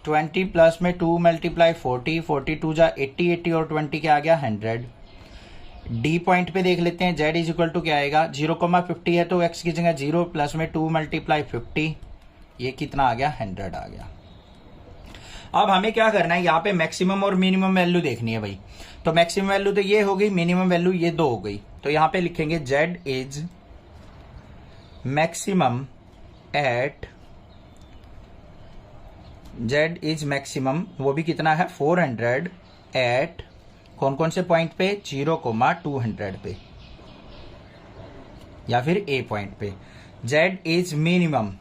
20 प्लस में 2 मल्टीप्लाई 40, 42 जा 80, 80 और 20 क्या आ गया 100। डी पॉइंट पे देख लेते हैं, जेड इज इक्वल टू क्या आएगा 0,50 है तो एक्स की जगह 0 प्लस में 2 मल्टीप्लाई 50, ये कितना आ गया 100 आ गया। अब हमें क्या करना है, यहाँ पे मैक्सिमम और मिनिमम वैल्यू देखनी है भाई। तो मैक्सिमम वैल्यू तो ये हो गई, मिनिमम वैल्यू ये 2 हो गई, तो यहाँ पे लिखेंगे z is maximum at, z is maximum वो भी कितना है 400 एट कौन कौन से पॉइंट पे 0,200 पे या फिर ए पॉइंट पे। जेड इज मिनिमम,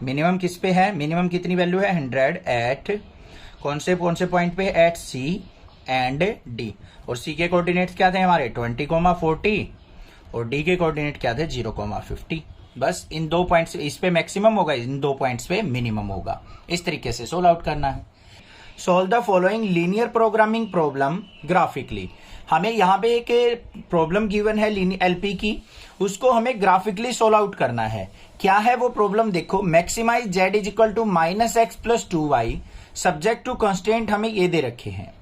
मिनिमम किस पे है, मिनिमम कितनी वैल्यू है 100 एट कौन से पॉइंट पे, एट सी एंड डी। और सी के कोऑर्डिनेट्स क्या थे हमारे 20,40 और डी के कोऑर्डिनेट क्या थे 0,50। बस इन 2 पॉइंट्स, इस पे मैक्सिमम होगा, इन 2 पॉइंट्स पे मिनिमम होगा। इस तरीके से सोल्व आउट करना है। Solve the following linear programming problem graphically. हमें यहाँ पे एक प्रॉब्लम गिवन है एलपी की, उसको हमें ग्राफिकली सोल्व आउट करना है। क्या है वो प्रॉब्लम, देखो maximise z is equal to -x + 2y subject to constant हमें ये दे रखे हैं।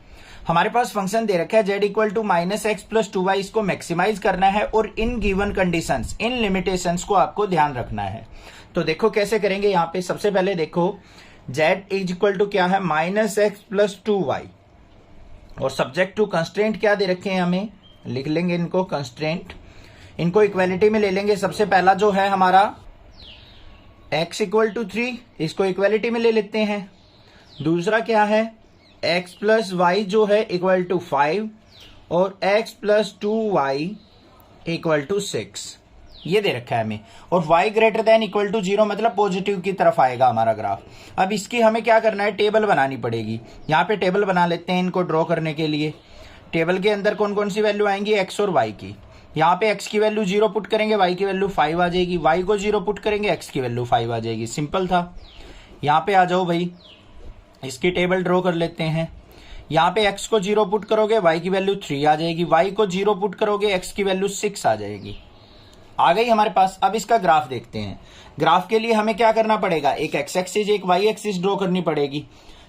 हमारे पास फंक्शन दे रखा है Z equal to -x + 2y, इसको मैक्सिमाइज करना है और in given conditions, in limitations को आपको ध्यान रखना है। तो देखो कैसे करेंगे, यहाँ पे सबसे पहले देखो जेड इज इक्वल टू क्या है -x + 2y और सब्जेक्ट टू कंस्ट्रेंट क्या दे रखे हैं हमें, लिख लेंगे इनको कंस्ट्रेंट, इनको इक्वालिटी में ले लेंगे। सबसे पहला जो है हमारा x इक्वल टू 3, इसको इक्वालिटी में ले लेते हैं। दूसरा क्या है x + y जो है इक्वल टू 5 और x + 2y इक्वल टू 6, ये दे रखा है हमें। और y greater than equal to 0 मतलब पॉजिटिव की तरफ आएगा हमारा ग्राफ। अब इसकी हमें क्या करना है, टेबल बनानी पड़ेगी। यहाँ पे टेबल बना लेते हैं इनको ड्रॉ करने के लिए। टेबल के अंदर कौन कौन सी वैल्यू आएंगी, x और y की। यहाँ पे x की वैल्यू 0 पुट करेंगे, y की वैल्यू 5 आ जाएगी, y को 0 पुट करेंगे, x की वैल्यू 5 आ जाएगी। सिंपल था। यहाँ पे आ जाओ भाई, इसकी टेबल ड्रॉ कर लेते हैं। यहाँ पे x को 0 पुट करोगे, y की वैल्यू 3 आ जाएगी, y को 0 पुट करोगे, x की वैल्यू 6 आ जाएगी। आ गई हमारे पास। अब इसका ग्राफ देखते हैं। ग्राफ के लिए हमें क्या करना पड़ेगा, एक x एक्सिस एक y एक्सिस ड्रॉ करनी पड़ेगी।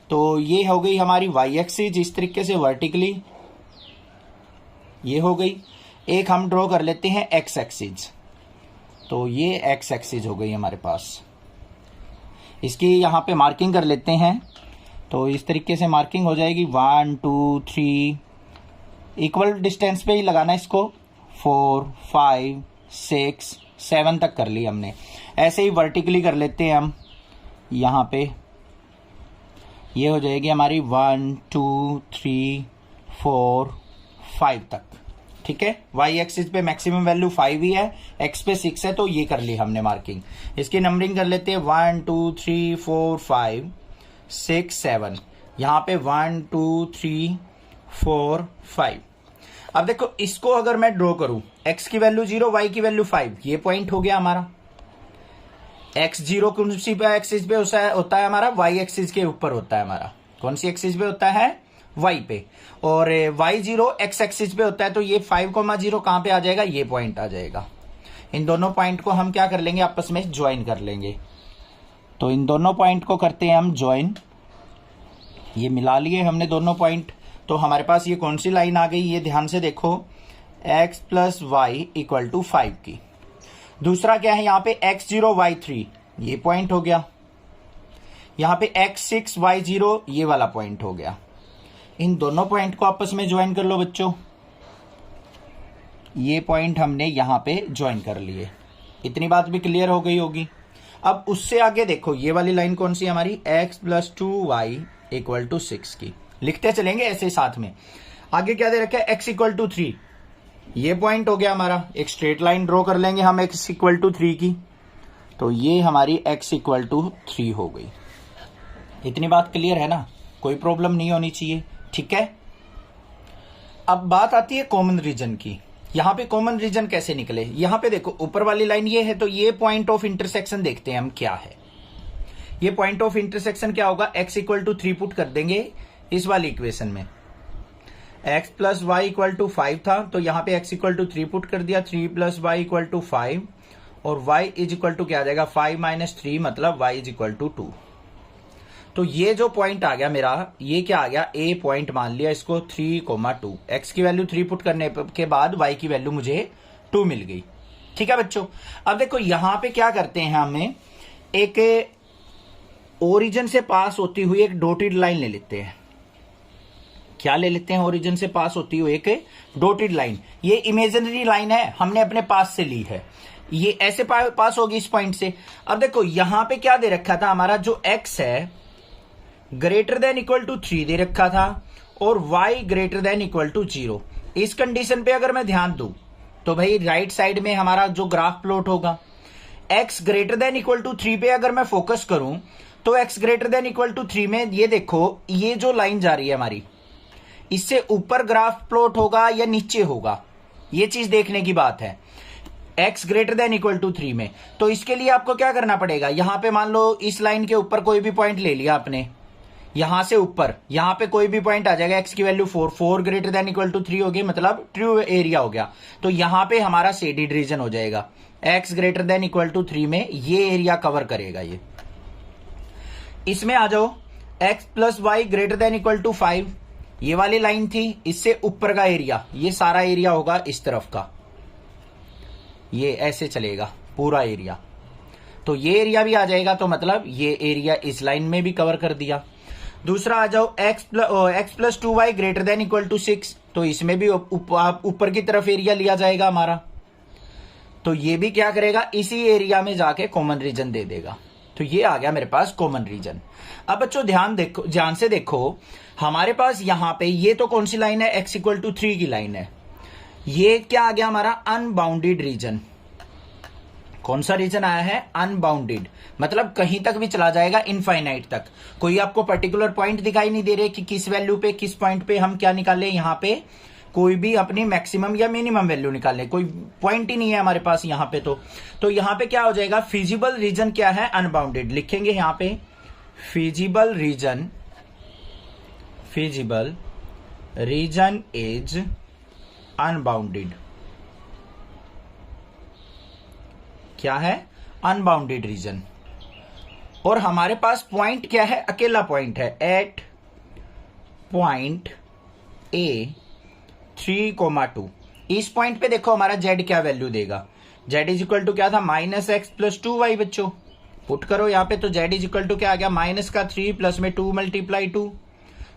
तो ये हो गई हमारी y एक्सिस इस तरीके से वर्टिकली, ये हो गई। एक हम ड्रॉ कर लेते हैं x एक्सिस, तो ये x एक्सिस हो गई हमारे पास। इसकी यहाँ पे मार्किंग कर लेते हैं, तो इस तरीके से मार्किंग हो जाएगी 1 2 3, इक्वल डिस्टेंस पे ही लगाना इसको, 4 5 6 7 तक कर ली हमने। ऐसे ही वर्टिकली कर लेते हैं हम, यहाँ पे ये हो जाएगी हमारी 1 2 3 4 5 तक, ठीक है। y एक्सिस पे मैक्सिमम वैल्यू 5 ही है, x पे 6 है, तो ये कर ली हमने मार्किंग। इसकी नंबरिंग कर लेते हैं 1 2 3 4 5 6 7, यहाँ पे 1 2 3 4 5। अब देखो इसको अगर मैं ड्रॉ करूं, x की वैल्यू 0 y की वैल्यू 5, ये पॉइंट हो गया हमारा। x 0 कौन सी पे एक्सिस पे होता है हमारा, y एक्सिस के ऊपर होता है हमारा। कौन सी एक्सिस पे होता है, y पे। और y 0 x एक्सिस पे होता है, तो ये 5,0 कहां पे आ जाएगा, ये पॉइंट आ जाएगा। इन दोनों पॉइंट को हम क्या कर लेंगे, आपस में ज्वाइन कर लेंगे। तो इन दोनों पॉइंट को करते हैं हम ज्वाइन, ये मिला लिए हमने दोनों पॉइंट। तो हमारे पास ये कौन सी लाइन आ गई, ये ध्यान से देखो, x + y इक्वल टू 5 की। दूसरा क्या है, यहाँ पे x0 y3, ये पॉइंट हो गया। यहाँ पे x6 y0, ये वाला पॉइंट हो गया। इन दोनों पॉइंट को आपस में ज्वाइन कर लो बच्चों, ये पॉइंट हमने यहाँ पे ज्वाइन कर लिए। इतनी बात भी क्लियर हो गई होगी। अब उससे आगे देखो, ये वाली लाइन कौन सी हमारी, x + 2y इक्वल टू 6 की। लिखते चलेंगे ऐसे साथ में। आगे क्या दे रखा है, x इक्वल टू 3, ये पॉइंट हो गया हमारा। एक स्ट्रेट लाइन ड्रॉ कर लेंगे हम x इक्वल टू 3 की, तो ये हमारी x इक्वल टू 3 हो गई। इतनी बात क्लियर है ना, कोई प्रॉब्लम नहीं होनी चाहिए। ठीक है। अब बात आती है कॉमन रीजन की। यहां पे कॉमन रीजन कैसे निकले, यहां पे देखो ऊपर वाली लाइन ये है, तो ये पॉइंट ऑफ इंटरसेक्शन देखते हैं हम क्या है। ये पॉइंट ऑफ इंटरसेक्शन क्या होगा, x इक्वल टू 3 पुट कर देंगे इस वाली इक्वेशन में। x plus y equal to 5 था, तो यहां पे x इक्वल टू 3 पुट कर दिया, 3 प्लस वाई इक्वल टू 5, और y इज इक्वल टू क्या आ जाएगा 5 माइनस 3, मतलब y इज इक्वल टू 2। तो ये जो पॉइंट आ गया मेरा, ये क्या आ गया, a पॉइंट मान लिया इसको 3,2। x की वैल्यू 3 पुट करने के बाद y की वैल्यू मुझे 2 मिल गई। ठीक है बच्चों। अब देखो यहां पे क्या करते हैं, हमें एक ओरिजिन से पास होती हुई एक डॉटेड लाइन ले लेते हैं। क्या ले लेते हैं, ओरिजिन से पास होती हुई एक डॉटेड लाइन। ये इमेजिनरी लाइन है, हमने अपने पास से ली है, ये ऐसे पास होगी इस पॉइंट से। अब देखो यहां पे क्या दे रखा था, हमारा जो x है ग्रेटर देन इक्वल टू 3 दे रखा था, और y greater than equal to 0। इस कंडीशन पे अगर मैं ध्यान दूं तो भाई राइट साइड में हमारा जो ग्राफ प्लॉट होगा, x greater than equal to 3 पे अगर मैं फोकस करूं तो x greater than equal to 3 में ये देखो, ये जो लाइन जा रही है हमारी, इससे ऊपर ग्राफ प्लॉट होगा या नीचे होगा, ये चीज देखने की बात है। x greater than equal to 3 में, तो इसके लिए आपको क्या करना पड़ेगा, यहां पे मान लो इस लाइन के ऊपर कोई भी पॉइंट ले लिया आपने, यहां से ऊपर यहां पे कोई भी पॉइंट आ जाएगा, x की value 4 greater than equal to 3 होगी, मतलब ट्रू एरिया हो गया। तो यहां पे हमारा शेडेड रीजन हो जाएगा, x greater than equal to 3 में ये एरिया कवर करेगा। ये इसमें आ जाओ, x plus y greater than equal to 5, ये वाली लाइन थी, इससे ऊपर का एरिया, ये सारा एरिया होगा इस तरफ का, ये ऐसे चलेगा पूरा एरिया, तो ये एरिया भी आ जाएगा, तो मतलब ये एरिया इस लाइन में भी कवर कर दिया। दूसरा आ जाओ, x plus 2y greater than equal to 6, तो इसमें भी ऊपर की तरफ एरिया लिया जाएगा हमारा, तो ये भी क्या करेगा, इसी एरिया में जाके कॉमन रीजन दे देगा। तो ये आ गया मेरे पास कॉमन रीजन। अब बच्चों ध्यान से देखो, हमारे पास यहां पे ये तो कौन सी लाइन है, x इक्वल टू 3 की लाइन है, ये क्या आ गया हमारा अनबाउंडेड रीजन। कौन सा रीजन आया है, अनबाउंडेड, मतलब कहीं तक भी चला जाएगा, इनफाइनाइट तक। कोई आपको पर्टिकुलर पॉइंट दिखाई नहीं दे रहे कि किस वैल्यू पे, किस पॉइंट पे हम क्या निकाले, यहां पे कोई भी अपनी मैक्सिमम या मिनिमम वैल्यू निकालने, कोई पॉइंट ही नहीं है हमारे पास यहां पे। तो यहां पे क्या हो जाएगा, फिजिबल रीजन क्या है, अनबाउंडेड लिखेंगे यहां पे, फिजिबल रीजन इज अनबाउंडेड। क्या है, अनबाउंडेड रीजन। और हमारे पास पॉइंट क्या है, अकेला पॉइंट है, एट पॉइंट ए 3,2। इस पॉइंट पे देखो हमारा z क्या वैल्यू देगा, z इज इक्वल टू क्या था, माइनस एक्स प्लस 2y। बच्चों पुट करो यहाँ पे, तो z इज इक्वल टू क्या आ गया, माइनस का 3 प्लस में 2 मल्टीप्लाई 2,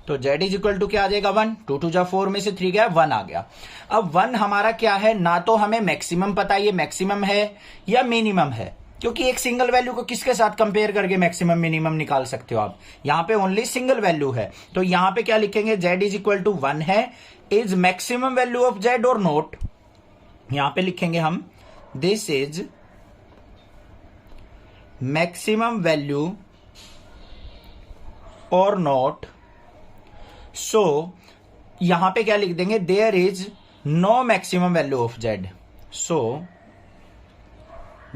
तो z इज इक्वल टू क्या आ जाएगा 1, 2 2 जा 4 में से 3 गया 1 आ गया। अब 1 हमारा क्या है, ना तो हमें मैक्सिमम पता है ये मैक्सिमम है या मिनिमम है, क्योंकि एक सिंगल वैल्यू को किसके साथ कंपेयर करके मैक्सिमम मिनिमम निकाल सकते हो आप, यहां पे ओनली सिंगल वैल्यू है। तो यहां पे क्या लिखेंगे, z इज इक्वल टू 1 है, is maximum value of z और नोट, यहां पे लिखेंगे हम दिस इज मैक्सिमम वैल्यू और नॉट। सो यहां पे क्या लिख देंगे, there is no maximum value of z, so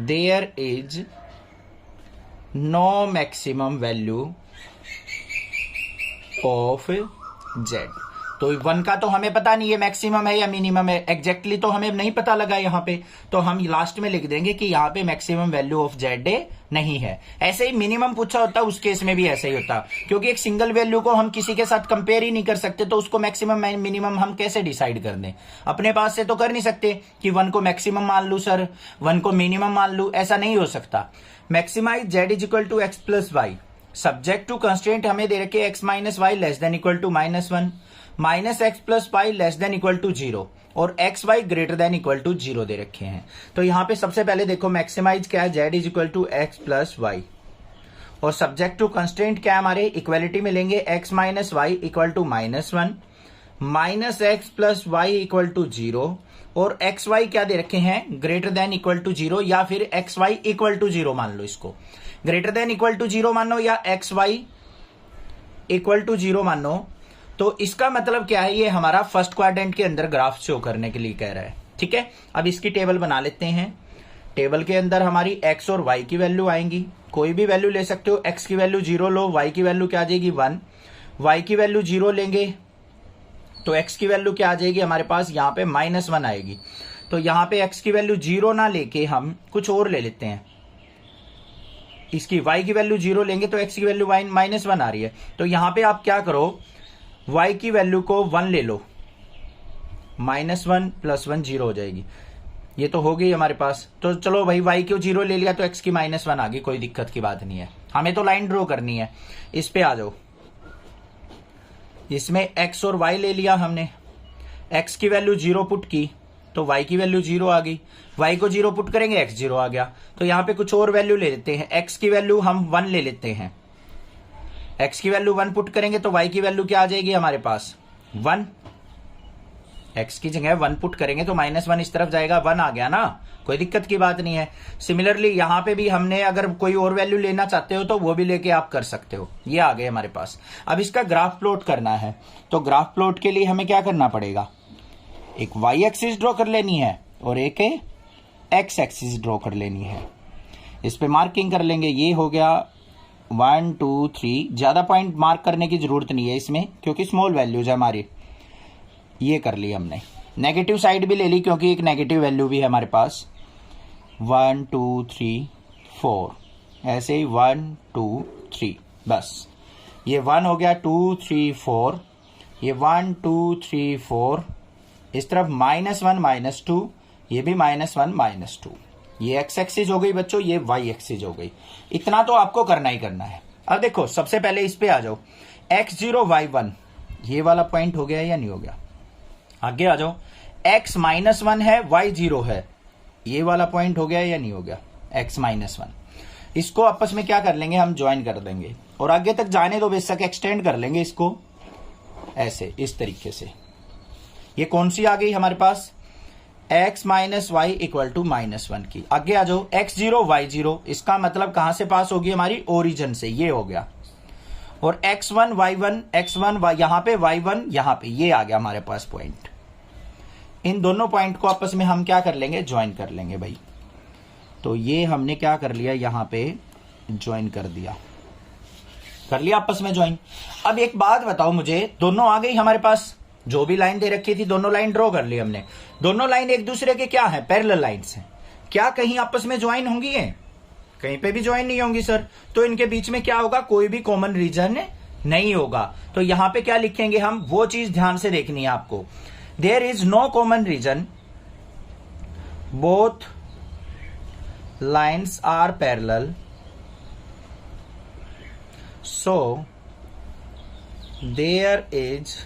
there is no maximum value of z। तो 1 का तो हमें पता नहीं है मैक्सिमम है या मिनिमम है, एग्जैक्टली तो हमें नहीं पता लगा यहां पे, तो हम लास्ट में लिख देंगे कि यहां पे मैक्सिमम वैल्यू ऑफ z नहीं है। ऐसे ही मिनिमम पूछा होता, उस केस में भी ऐसे ही होता, क्योंकि एक सिंगल वैल्यू को हम किसी के साथ कंपेयर ही नहीं कर सकते, तो उसको मैक्सिमम मिनिमम हम कैसे डिसाइड कर दें, अपने पास से तो कर नहीं सकते कि 1 को मैक्सिमम मान लू सर, 1 को मिनिमम मान लू, ऐसा नहीं हो सकता। Maximise z is equal to x plus y, subject to constraint हमें दे रखे x minus y less than equal to -1, minus x plus y less than equal to 0, और x y greater than equal to 0 दे रखे हैं। तो यहां पे सबसे पहले देखो मैक्सिमाइज क्या है, z is equal to x plus y, और सब्जेक्ट टू कंस्ट्रेंट क्या है हमारे, इक्वलिटी में लेंगे x minus y equal to -1, minus x plus y equal to 0, और एक्स वाई क्या दे रखे हैं, ग्रेटर देन इक्वल टू 0, या फिर एक्स वाई इक्वल टू 0 मान लो, इसको ग्रेटर देन इक्वल टू 0 मानो या एक्स वाई इक्वल टू 0 मानो। तो इसका मतलब क्या है, ये हमारा फर्स्ट क्वाड्रेंट के अंदर ग्राफ शो करने के लिए कह रहा है। ठीक है, अब इसकी टेबल बना लेते हैं। टेबल के अंदर हमारी x और y की वैल्यू आएंगी, कोई भी वैल्यू ले सकते हो। x की वैल्यू 0 लो, y की वैल्यू क्या आ जाएगी 1, y की वैल्यू 0 लेंगे तो x की वैल्यू क्या आ जाएगी हमारे पास, यहाँ पे -1 आएगी। तो यहाँ पे x की वैल्यू 0 ना लेके हम कुछ और ले लेते हैं, इसकी y की वैल्यू 0 लेंगे तो x की वैल्यू -1 आ रही है। तो यहाँ पे आप क्या करो, y की वैल्यू को 1 ले लो, -1 + 1 0 हो जाएगी। ये तो हो गई हमारे पास। तो चलो भाई y को 0 ले लिया तो x की -1 आ गई, कोई दिक्कत की बात नहीं है। हमें तो लाइन ड्रॉ करनी है। इस पे आ जाओ, इसमें x और y ले लिया हमने, x की वैल्यू 0 पुट की तो y की वैल्यू 0 आ गई, y को 0 पुट करेंगे x 0 आ गया। तो यहाँ पे कुछ और वैल्यू ले लेते हैं, x की वैल्यू हम 1 ले लेते हैं, x की वैल्यू 1 पुट करेंगे तो y की वैल्यू क्या आ जाएगी हमारे पास 1, x की जगह 1 पुट करेंगे तो -1 इस तरफ जाएगा, 1 आ गया ना, कोई दिक्कत की बात नहीं है। सिमिलरली यहाँ पे भी हमने अगर कोई और वैल्यू लेना चाहते हो तो वो भी लेके आप कर सकते हो। ये आ गए हमारे पास। अब इसका ग्राफ प्लॉट करना है, तो ग्राफ प्लॉट के लिए हमें क्या करना पड़ेगा, एक y एक्सिस ड्रॉ कर लेनी है और एक x एक्सिस ड्रॉ कर लेनी है। इस पे मार्किंग कर लेंगे, ये हो गया 1 2 3। ज्यादा पॉइंट मार्क करने की जरूरत नहीं है इसमें क्योंकि स्मॉल वैल्यूज है हमारी। ये कर ली हमने, नेगेटिव साइड भी ले ली क्योंकि एक नेगेटिव वैल्यू भी है हमारे पास। 1 2 3 4 ऐसे ही 1 2 3, बस ये 1 हो गया, 2 3 4, ये 1 2 3 4, इस तरफ -1 -2, ये भी -1 -2। ये x एक्सिस हो गई बच्चों, ये y एक्सिस हो गई। इतना तो आपको करना ही करना है। अब देखो सबसे पहले इस पे आ जाओ, x0 y1 ये वाला पॉइंट हो गया या नहीं हो गया। आगे आ जाओ, x -1 है y0 है, ये वाला पॉइंट हो गया या नहीं हो गया, x -1। इसको आपस में क्या कर लेंगे, हम ज्वाइन कर देंगे और आगे तक जाने दो, बेशक एक्सटेंड कर लेंगे इसको ऐसे, इस तरीके से। ये कौन सी आ गई हमारे पास, x - y = -1 की। आगे आ जाओ, x0 y0, इसका मतलब कहां से पास होगी हमारी, ओरिजिन से, ये हो गया। और x1 y1, x1 y, यहां पे y1 यहां पे, ये आ गया हमारे पास पॉइंट। इन दोनों पॉइंट को आपस में हम क्या कर लेंगे, ज्वाइन कर लेंगे भाई। तो ये हमने क्या कर लिया, यहां पे ज्वाइन कर दिया, कर लिया आपस में ज्वाइन। अब एक बात बताओ मुझे, दोनों आ गई हमारे पास, जो भी लाइन दे रखी थी दोनों लाइन ड्रॉ कर ली हमने। दोनों लाइन एक दूसरे के क्या है, पैरेलल लाइंस हैं। क्या कहीं आपस में ज्वाइन होंगी है, कहीं पे भी ज्वाइन नहीं होंगी सर। तो इनके बीच में क्या होगा, कोई भी कॉमन रीजन नहीं होगा। तो यहां पे क्या लिखेंगे हम, वो चीज ध्यान से देखनी है आपको। There is no common region, both lines are parallel, so there is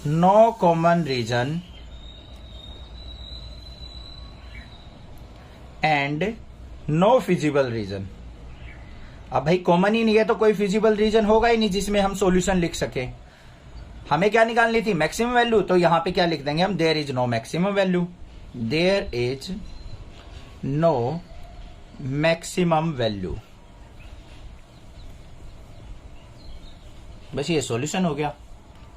no common region and no feasible region। अब भाई कॉमन ही नहीं है तो कोई फिजिबल रीजन होगा ही नहीं जिसमें हम सॉल्यूशन लिख सके। हमें क्या निकालनी थी, मैक्सिमम वैल्यू। तो यहां पे क्या लिख देंगे हम, there is no maximum value, there is no maximum value. बस ये सॉल्यूशन हो गया।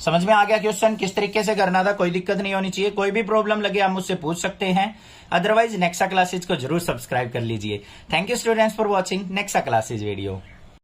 समझ में आ गया क्वेश्चन किस तरीके से करना था, कोई दिक्कत नहीं होनी चाहिए। कोई भी प्रॉब्लम लगे आप मुझसे पूछ सकते हैं, अदरवाइज नेक्सा क्लासेज को जरूर सब्सक्राइब कर लीजिए। Thank you students for watching Nexa classes video.